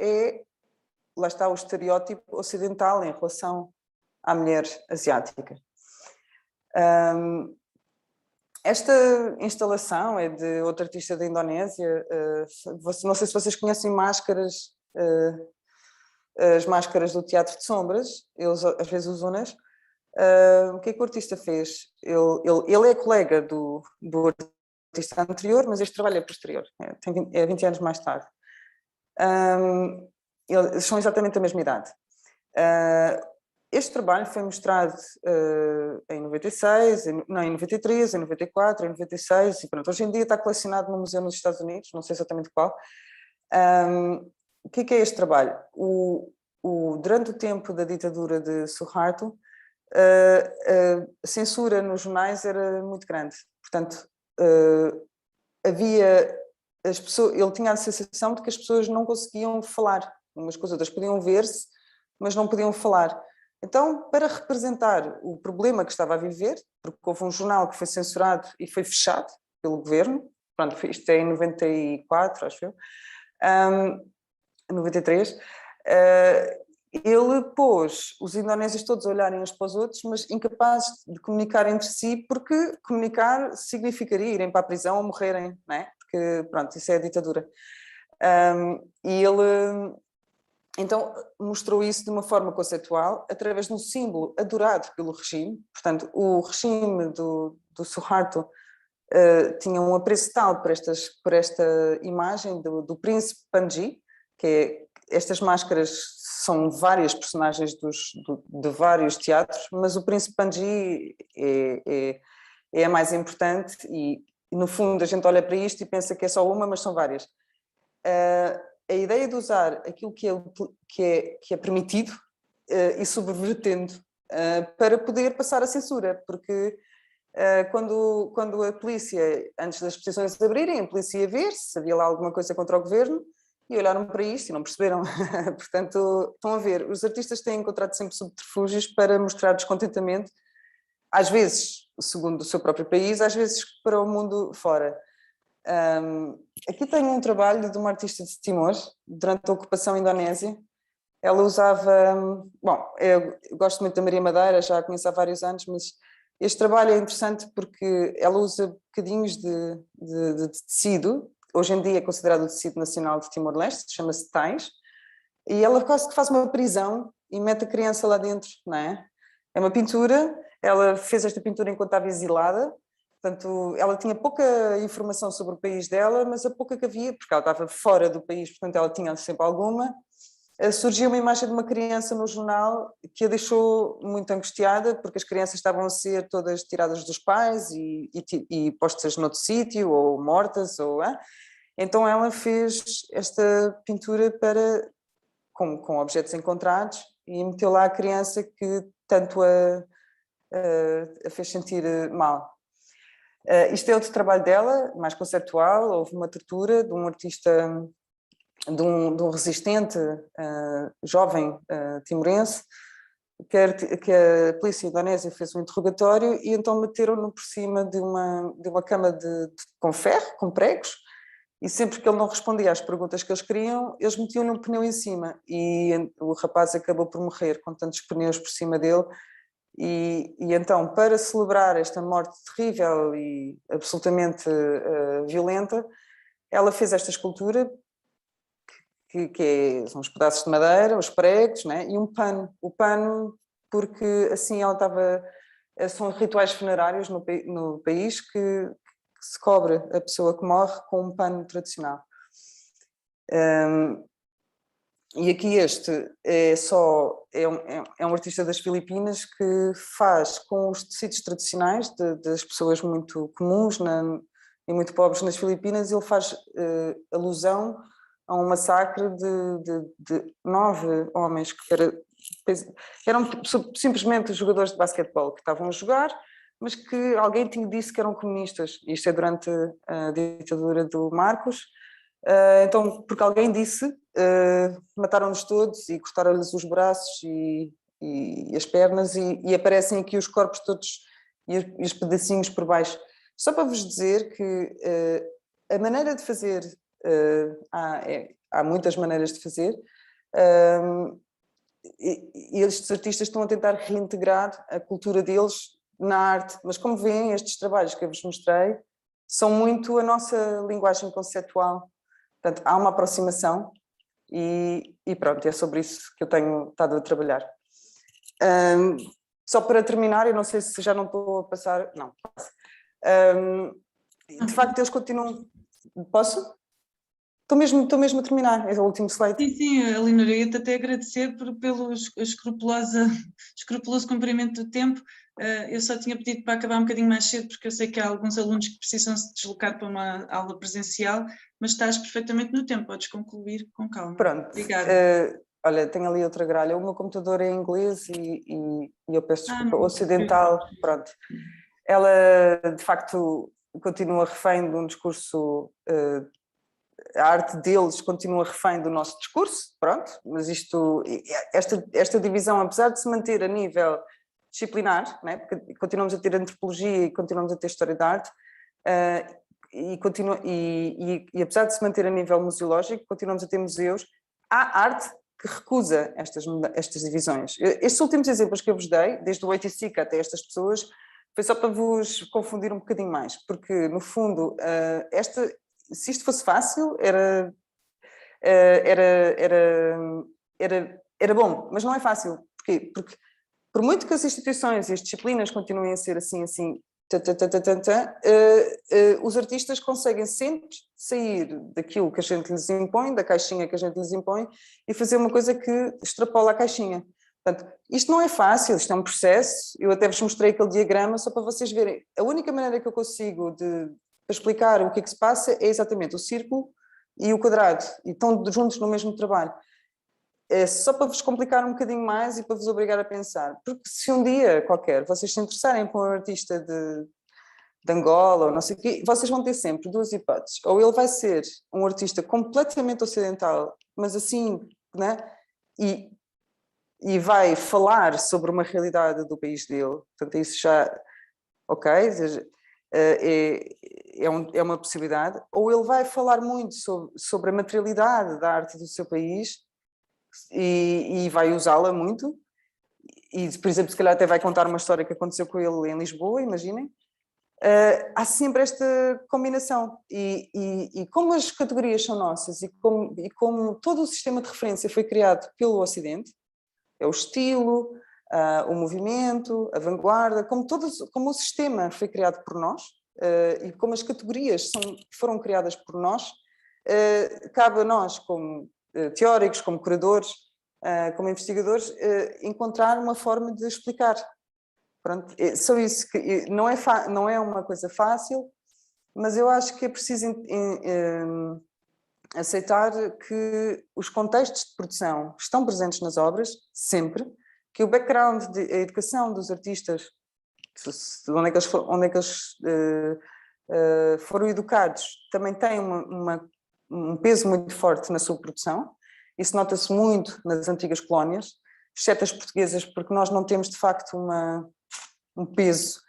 lá está o estereótipo ocidental em relação à mulher asiática. Esta instalação é de outro artista da Indonésia. Não sei se vocês conhecem máscaras, as máscaras do Teatro de Sombras, eles às vezes usam-nas. O que é que o artista fez? Ele é colega do artista anterior, mas este trabalho é posterior, é 20 anos mais tarde. Eles são exatamente da mesma idade. Este trabalho foi mostrado em 96, em 93, em 94, em 96, e pronto, hoje em dia está colecionado no museu nos Estados Unidos, não sei exatamente qual. O que é este trabalho? Durante o tempo da ditadura de Suharto, a censura nos jornais era muito grande, portanto, ele tinha a sensação de que as pessoas não conseguiam falar umas com as outras, podiam ver-se, mas não podiam falar. Então, para representar o problema que estava a viver, porque houve um jornal que foi censurado e foi fechado pelo governo, pronto, isto é em 94, acho eu, 93, ele pôs os indonésios todos a olharem uns para os outros, mas incapazes de comunicar entre si, porque comunicar significaria irem para a prisão ou morrerem, não é? Porque, pronto, isso é a ditadura. E ele, então, mostrou isso de uma forma conceitual, através de um símbolo adorado pelo regime. Portanto, o regime do Suharto tinham um apreço tal por esta imagem do príncipe Panji, que estas máscaras são várias personagens de vários teatros, mas o príncipe Panji é a mais importante e, no fundo, a gente olha para isto e pensa que é só uma, mas são várias. A ideia de usar aquilo que é permitido e subvertendo para poder passar a censura, porque quando a polícia, antes das exposições abrirem, a polícia ia ver se havia lá alguma coisa contra o governo e olharam para isto e não perceberam. Portanto, estão a ver, os artistas têm encontrado sempre subterfúgios para mostrar descontentamento, às vezes segundo o seu próprio país, às vezes para o mundo fora. Aqui tenho um trabalho de uma artista de Timor, durante a ocupação indonésia. Ela usava... Bom, eu gosto muito da Maria Madeira, já a conheço há vários anos, mas este trabalho é interessante porque ela usa bocadinhos de tecido, hoje em dia é considerado o tecido nacional de Timor-Leste, chama-se tais, e ela quase que faz uma prisão e mete a criança lá dentro, não é? É uma pintura, ela fez esta pintura enquanto estava exilada, portanto, ela tinha pouca informação sobre o país dela, mas a pouca que havia, porque ela estava fora do país, portanto ela tinha sempre alguma, surgiu uma imagem de uma criança no jornal que a deixou muito angustiada, porque as crianças estavam a ser todas tiradas dos pais e postas noutro sítio, ou mortas, então ela fez esta pintura com objetos encontrados e meteu lá a criança que tanto a fez sentir mal. Isto é outro trabalho dela, mais conceptual. Houve uma tortura de um artista, de um resistente jovem timorense, que a polícia indonésia fez um interrogatório e então meteram-no por cima de uma cama com ferro, com pregos, e sempre que ele não respondia às perguntas que eles queriam, eles metiam-lhe um pneu em cima e o rapaz acabou por morrer com tantos pneus por cima dele. E então, para celebrar esta morte terrível e absolutamente violenta, ela fez esta escultura, são os pedaços de madeira, os pregos, né? E um pano. O pano, porque assim ela estava... São rituais funerários no país que se cobre a pessoa que morre com um pano tradicional. E aqui este é um artista das Filipinas que faz com os tecidos tradicionais das pessoas muito comuns e muito pobres nas Filipinas. Ele faz alusão a um massacre de 9 homens que eram simplesmente jogadores de basquetebol que estavam a jogar, mas que alguém tinha disse que eram comunistas. Isto é durante a ditadura do Marcos. Então, porque alguém disse, mataram-nos todos e cortaram-lhes os braços e as pernas e aparecem aqui os corpos todos e os pedacinhos por baixo. Só para vos dizer que a maneira de fazer, há muitas maneiras de fazer, e estes artistas estão a tentar reintegrar a cultura deles na arte, mas como veem, estes trabalhos que eu vos mostrei são muito a nossa linguagem conceptual. Portanto, há uma aproximação e pronto, é sobre isso que eu tenho estado a trabalhar. Só para terminar, eu não sei se já não estou a passar... Não, de facto, eles continuam... Posso? Estou mesmo a terminar, é o último slide. Sim, Leonor, eu ia-te até agradecer pelo escrupuloso cumprimento do tempo. Eu só tinha pedido para acabar um bocadinho mais cedo, porque eu sei que há alguns alunos que precisam se deslocar para uma aula presencial, mas estás perfeitamente no tempo, podes concluir com calma. Pronto. Obrigada. Olha, tenho ali outra gralha. O meu computador é em inglês e eu peço desculpa. Ocidental, pronto. Ela, de facto, continua refém de um discurso... a arte deles continua refém do nosso discurso, pronto, mas esta divisão, apesar de se manter a nível disciplinar, né, porque continuamos a ter antropologia e continuamos a ter história da arte, e apesar de se manter a nível museológico, continuamos a ter museus, há arte que recusa estas divisões. Estes últimos exemplos que eu vos dei, desde o OITC até estas pessoas, foi só para vos confundir um bocadinho mais, porque, no fundo, se isto fosse fácil, era bom, mas não é fácil. Porquê? Porque, por muito que as instituições e as disciplinas continuem a ser assim, os artistas conseguem sempre sair daquilo que a gente lhes impõe, da caixinha que a gente lhes impõe, e fazer uma coisa que extrapola a caixinha. Portanto, isto não é fácil, isto é um processo. Eu até vos mostrei aquele diagrama só para vocês verem. A única maneira que eu consigo de explicar o que é que se passa é exatamente o círculo e o quadrado, e estão juntos no mesmo trabalho. É só para vos complicar um bocadinho mais e para vos obrigar a pensar. Porque se um dia qualquer vocês se interessarem por um artista de Angola ou não sei o quê, vocês vão ter sempre duas hipóteses. Ou ele vai ser um artista completamente ocidental, mas assim, né? E vai falar sobre uma realidade do país dele. Portanto, isso já, ok, é uma possibilidade. Ou ele vai falar muito sobre a materialidade da arte do seu país e vai usá-la muito. E, por exemplo, se calhar até vai contar uma história que aconteceu com ele em Lisboa, imaginem. Há sempre esta combinação. E como as categorias são nossas e como todo o sistema de referência foi criado pelo Ocidente, é o estilo, o movimento, a vanguarda, como o sistema foi criado por nós e como as categorias foram criadas por nós, cabe a nós, como teóricos, como curadores, como investigadores, encontrar uma forma de explicar. Pronto, só isso, que não é uma coisa fácil, mas eu acho que é preciso aceitar que os contextos de produção estão presentes nas obras, sempre, que o background, a educação dos artistas, onde é que eles foram educados, também tem um peso muito forte na sua produção. Isso nota-se muito nas antigas colónias, exceto as portuguesas, porque nós não temos de facto um peso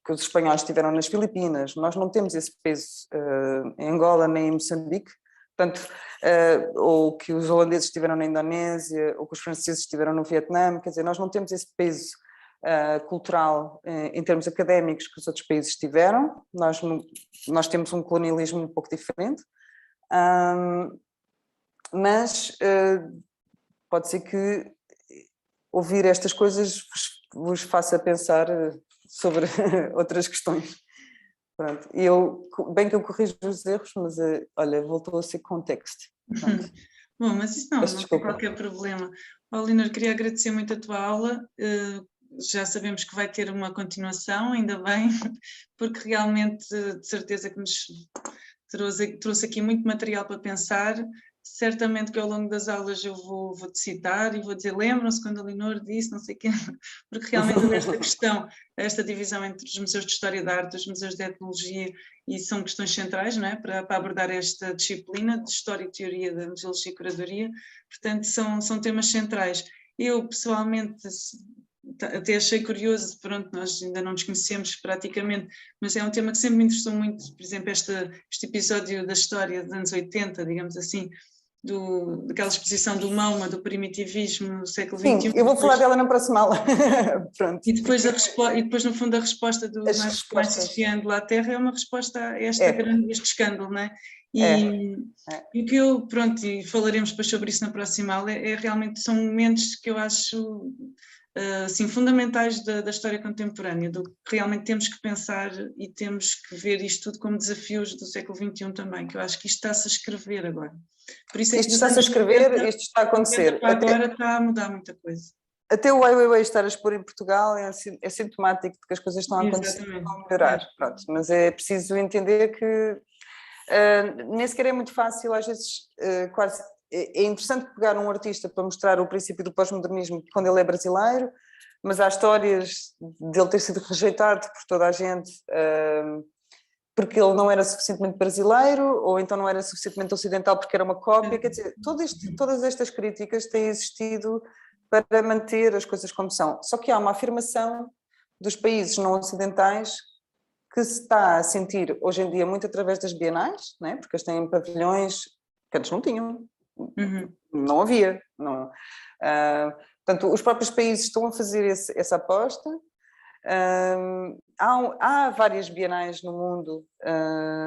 que os espanhóis tiveram nas Filipinas. Nós não temos esse peso em Angola nem em Moçambique, portanto, ou que os holandeses tiveram na Indonésia, ou que os franceses tiveram no Vietnã. Quer dizer, nós não temos esse peso cultural em termos académicos que os outros países tiveram. Nós temos um colonialismo um pouco diferente, mas pode ser que ouvir estas coisas vos faça pensar sobre outras questões. Pronto. Bem que eu corrijo os erros, mas olha, voltou a ser contexto. Bom, mas isso não tem qualquer problema. Leonor, queria agradecer muito a tua aula. Já sabemos que vai ter uma continuação, ainda bem, porque realmente de certeza que nos trouxe aqui muito material para pensar. Certamente que ao longo das aulas eu vou-te citar e vou dizer, lembram-se quando a Leonor disse, não sei o quê, porque realmente esta questão, esta divisão entre os museus de História da Arte, os museus de Etnologia, e são questões centrais, não é? para abordar esta disciplina de História e Teoria da Museologia e Curadoria, portanto são temas centrais. Eu pessoalmente até achei curioso, pronto, nós ainda não nos conhecemos praticamente, mas é um tema que sempre me interessou muito, por exemplo, este episódio da história dos anos 80, digamos assim, daquela exposição do MoMA, do primitivismo do século XXI. Sim, eu vou falar dela na próxima aula. Pronto. E depois, no fundo, a resposta do mais de lá à Terra é uma resposta a este escândalo, não é? E o que eu, pronto, e falaremos depois sobre isso na próxima aula, realmente são momentos que eu acho assim, fundamentais da história contemporânea, do que realmente temos que pensar e temos que ver isto tudo como desafios do século XXI também, que eu acho que isto está-se a escrever agora. Por isso isto está-se a escrever, isto está a acontecer. Agora está a mudar muita coisa. Até o Ai Weiwei estar a expor em Portugal é sintomático de que as coisas estão a acontecer e vão melhorar. Pronto, mas é preciso entender que nem sequer é muito fácil, às vezes quase... É interessante pegar um artista para mostrar o princípio do pós-modernismo quando ele é brasileiro, mas há histórias dele ter sido rejeitado por toda a gente porque ele não era suficientemente brasileiro, ou então não era suficientemente ocidental porque era uma cópia. Quer dizer, todas estas críticas têm existido para manter as coisas como são. Só que há uma afirmação dos países não ocidentais que se está a sentir hoje em dia muito através das bienais, né? Porque eles têm pavilhões que antes não tinham. Não havia. Não. Portanto, os próprios países estão a fazer essa aposta. Há várias bienais no mundo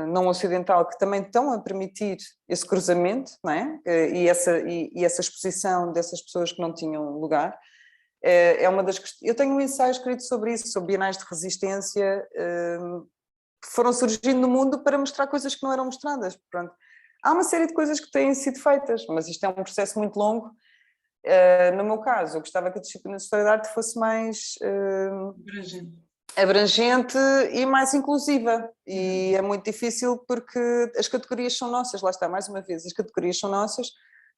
não ocidental que também estão a permitir esse cruzamento, não é? E essa exposição dessas pessoas que não tinham lugar. é uma das questões. Eu tenho um ensaio escrito sobre isso, sobre bienais de resistência, que foram surgindo no mundo para mostrar coisas que não eram mostradas. Pronto. Há uma série de coisas que têm sido feitas, mas isto é um processo muito longo. No meu caso, eu gostava que a disciplina de História da Arte fosse mais abrangente e mais inclusiva. E é muito difícil porque as categorias são nossas, lá está, mais uma vez, as categorias são nossas,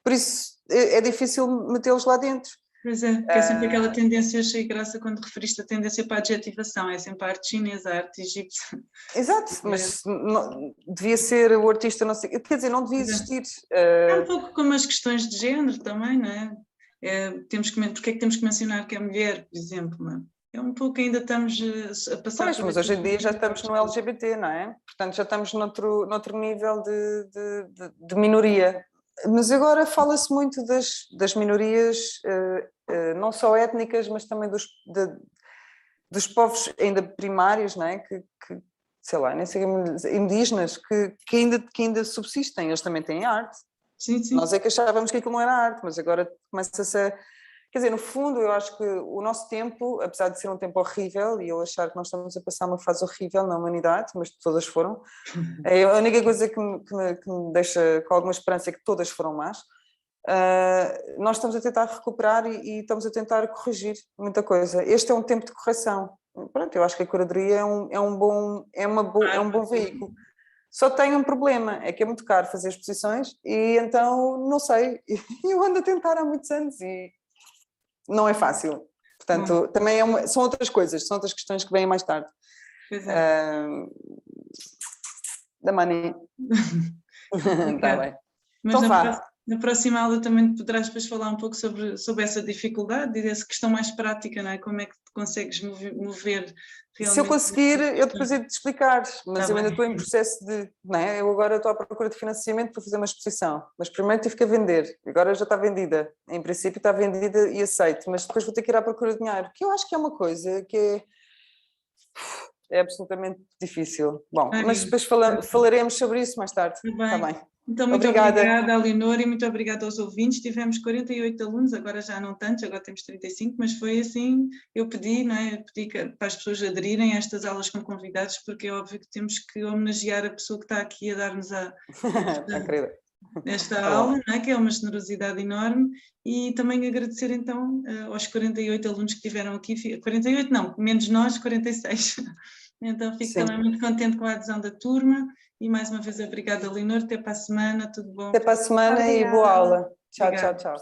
por isso é difícil metê-los lá dentro. Pois é, que é sempre aquela tendência, eu achei graça quando referiste a tendência para a adjetivação, é sempre a arte chinesa, a arte egípcia. Exato, mas não, devia ser o artista, não sei, quer dizer, não devia existir. É um pouco como as questões de género também, não é? Porque é que temos que mencionar que é mulher, por exemplo, não é? É um pouco, ainda estamos a passar... Pois, mas hoje em dia já estamos no LGBT, não é? Portanto, já estamos noutro nível de minoria. Mas agora fala-se muito das minorias, não só étnicas, mas também dos povos ainda primários, não é? Que sei lá, nem sei, indígenas, que ainda subsistem, eles também têm arte. Sim, sim. Nós é que achávamos que aquilo não era arte, mas agora começa-se a... Quer dizer, no fundo, eu acho que o nosso tempo, apesar de ser um tempo horrível, e eu achar que nós estamos a passar uma fase horrível na humanidade, mas todas foram, a única coisa que me deixa com alguma esperança é que todas foram más. Nós estamos a tentar recuperar e estamos a tentar corrigir muita coisa. Este é um tempo de correção. Pronto, eu acho que a curadoria é um bom veículo. Só tem um problema, é que é muito caro fazer exposições e então não sei, eu ando a tentar há muitos anos e não é fácil. Portanto, também são outras coisas, são outras questões que vêm mais tarde. Pois é. Da money. Está bem. Mas Então na próxima aula também poderás depois falar um pouco sobre essa dificuldade e essa questão mais prática, não é? Como é que te consegues mover realmente? Se eu conseguir, eu depois hei de te explicar, mas Tá eu ainda bem. estou em processo de... Não é? Eu agora estou à procura de financiamento para fazer uma exposição, mas primeiro tive que a vender, agora já está vendida. Em princípio está vendida e aceito, mas depois vou ter que ir à procura de dinheiro, que eu acho que é uma coisa que é absolutamente difícil. Bom, mas depois falaremos sobre isso mais tarde. Está bem. Então, muito obrigada, Leonor, e muito obrigada aos ouvintes. Tivemos 48 alunos, agora já não tantos, agora temos 35, mas foi assim, eu pedi, não é? Pedi para as pessoas aderirem a estas aulas com convidados, porque é óbvio que temos que homenagear a pessoa que está aqui a dar-nos esta aula, não é? Que é uma generosidade enorme, e também agradecer então aos 48 alunos que estiveram aqui, 48 não, menos nós, 46. Então fico também muito contente com a adesão da turma e mais uma vez obrigada, Leonor, até para a semana, tudo bom? Até para a semana e boa aula. Tchau, tchau, tchau.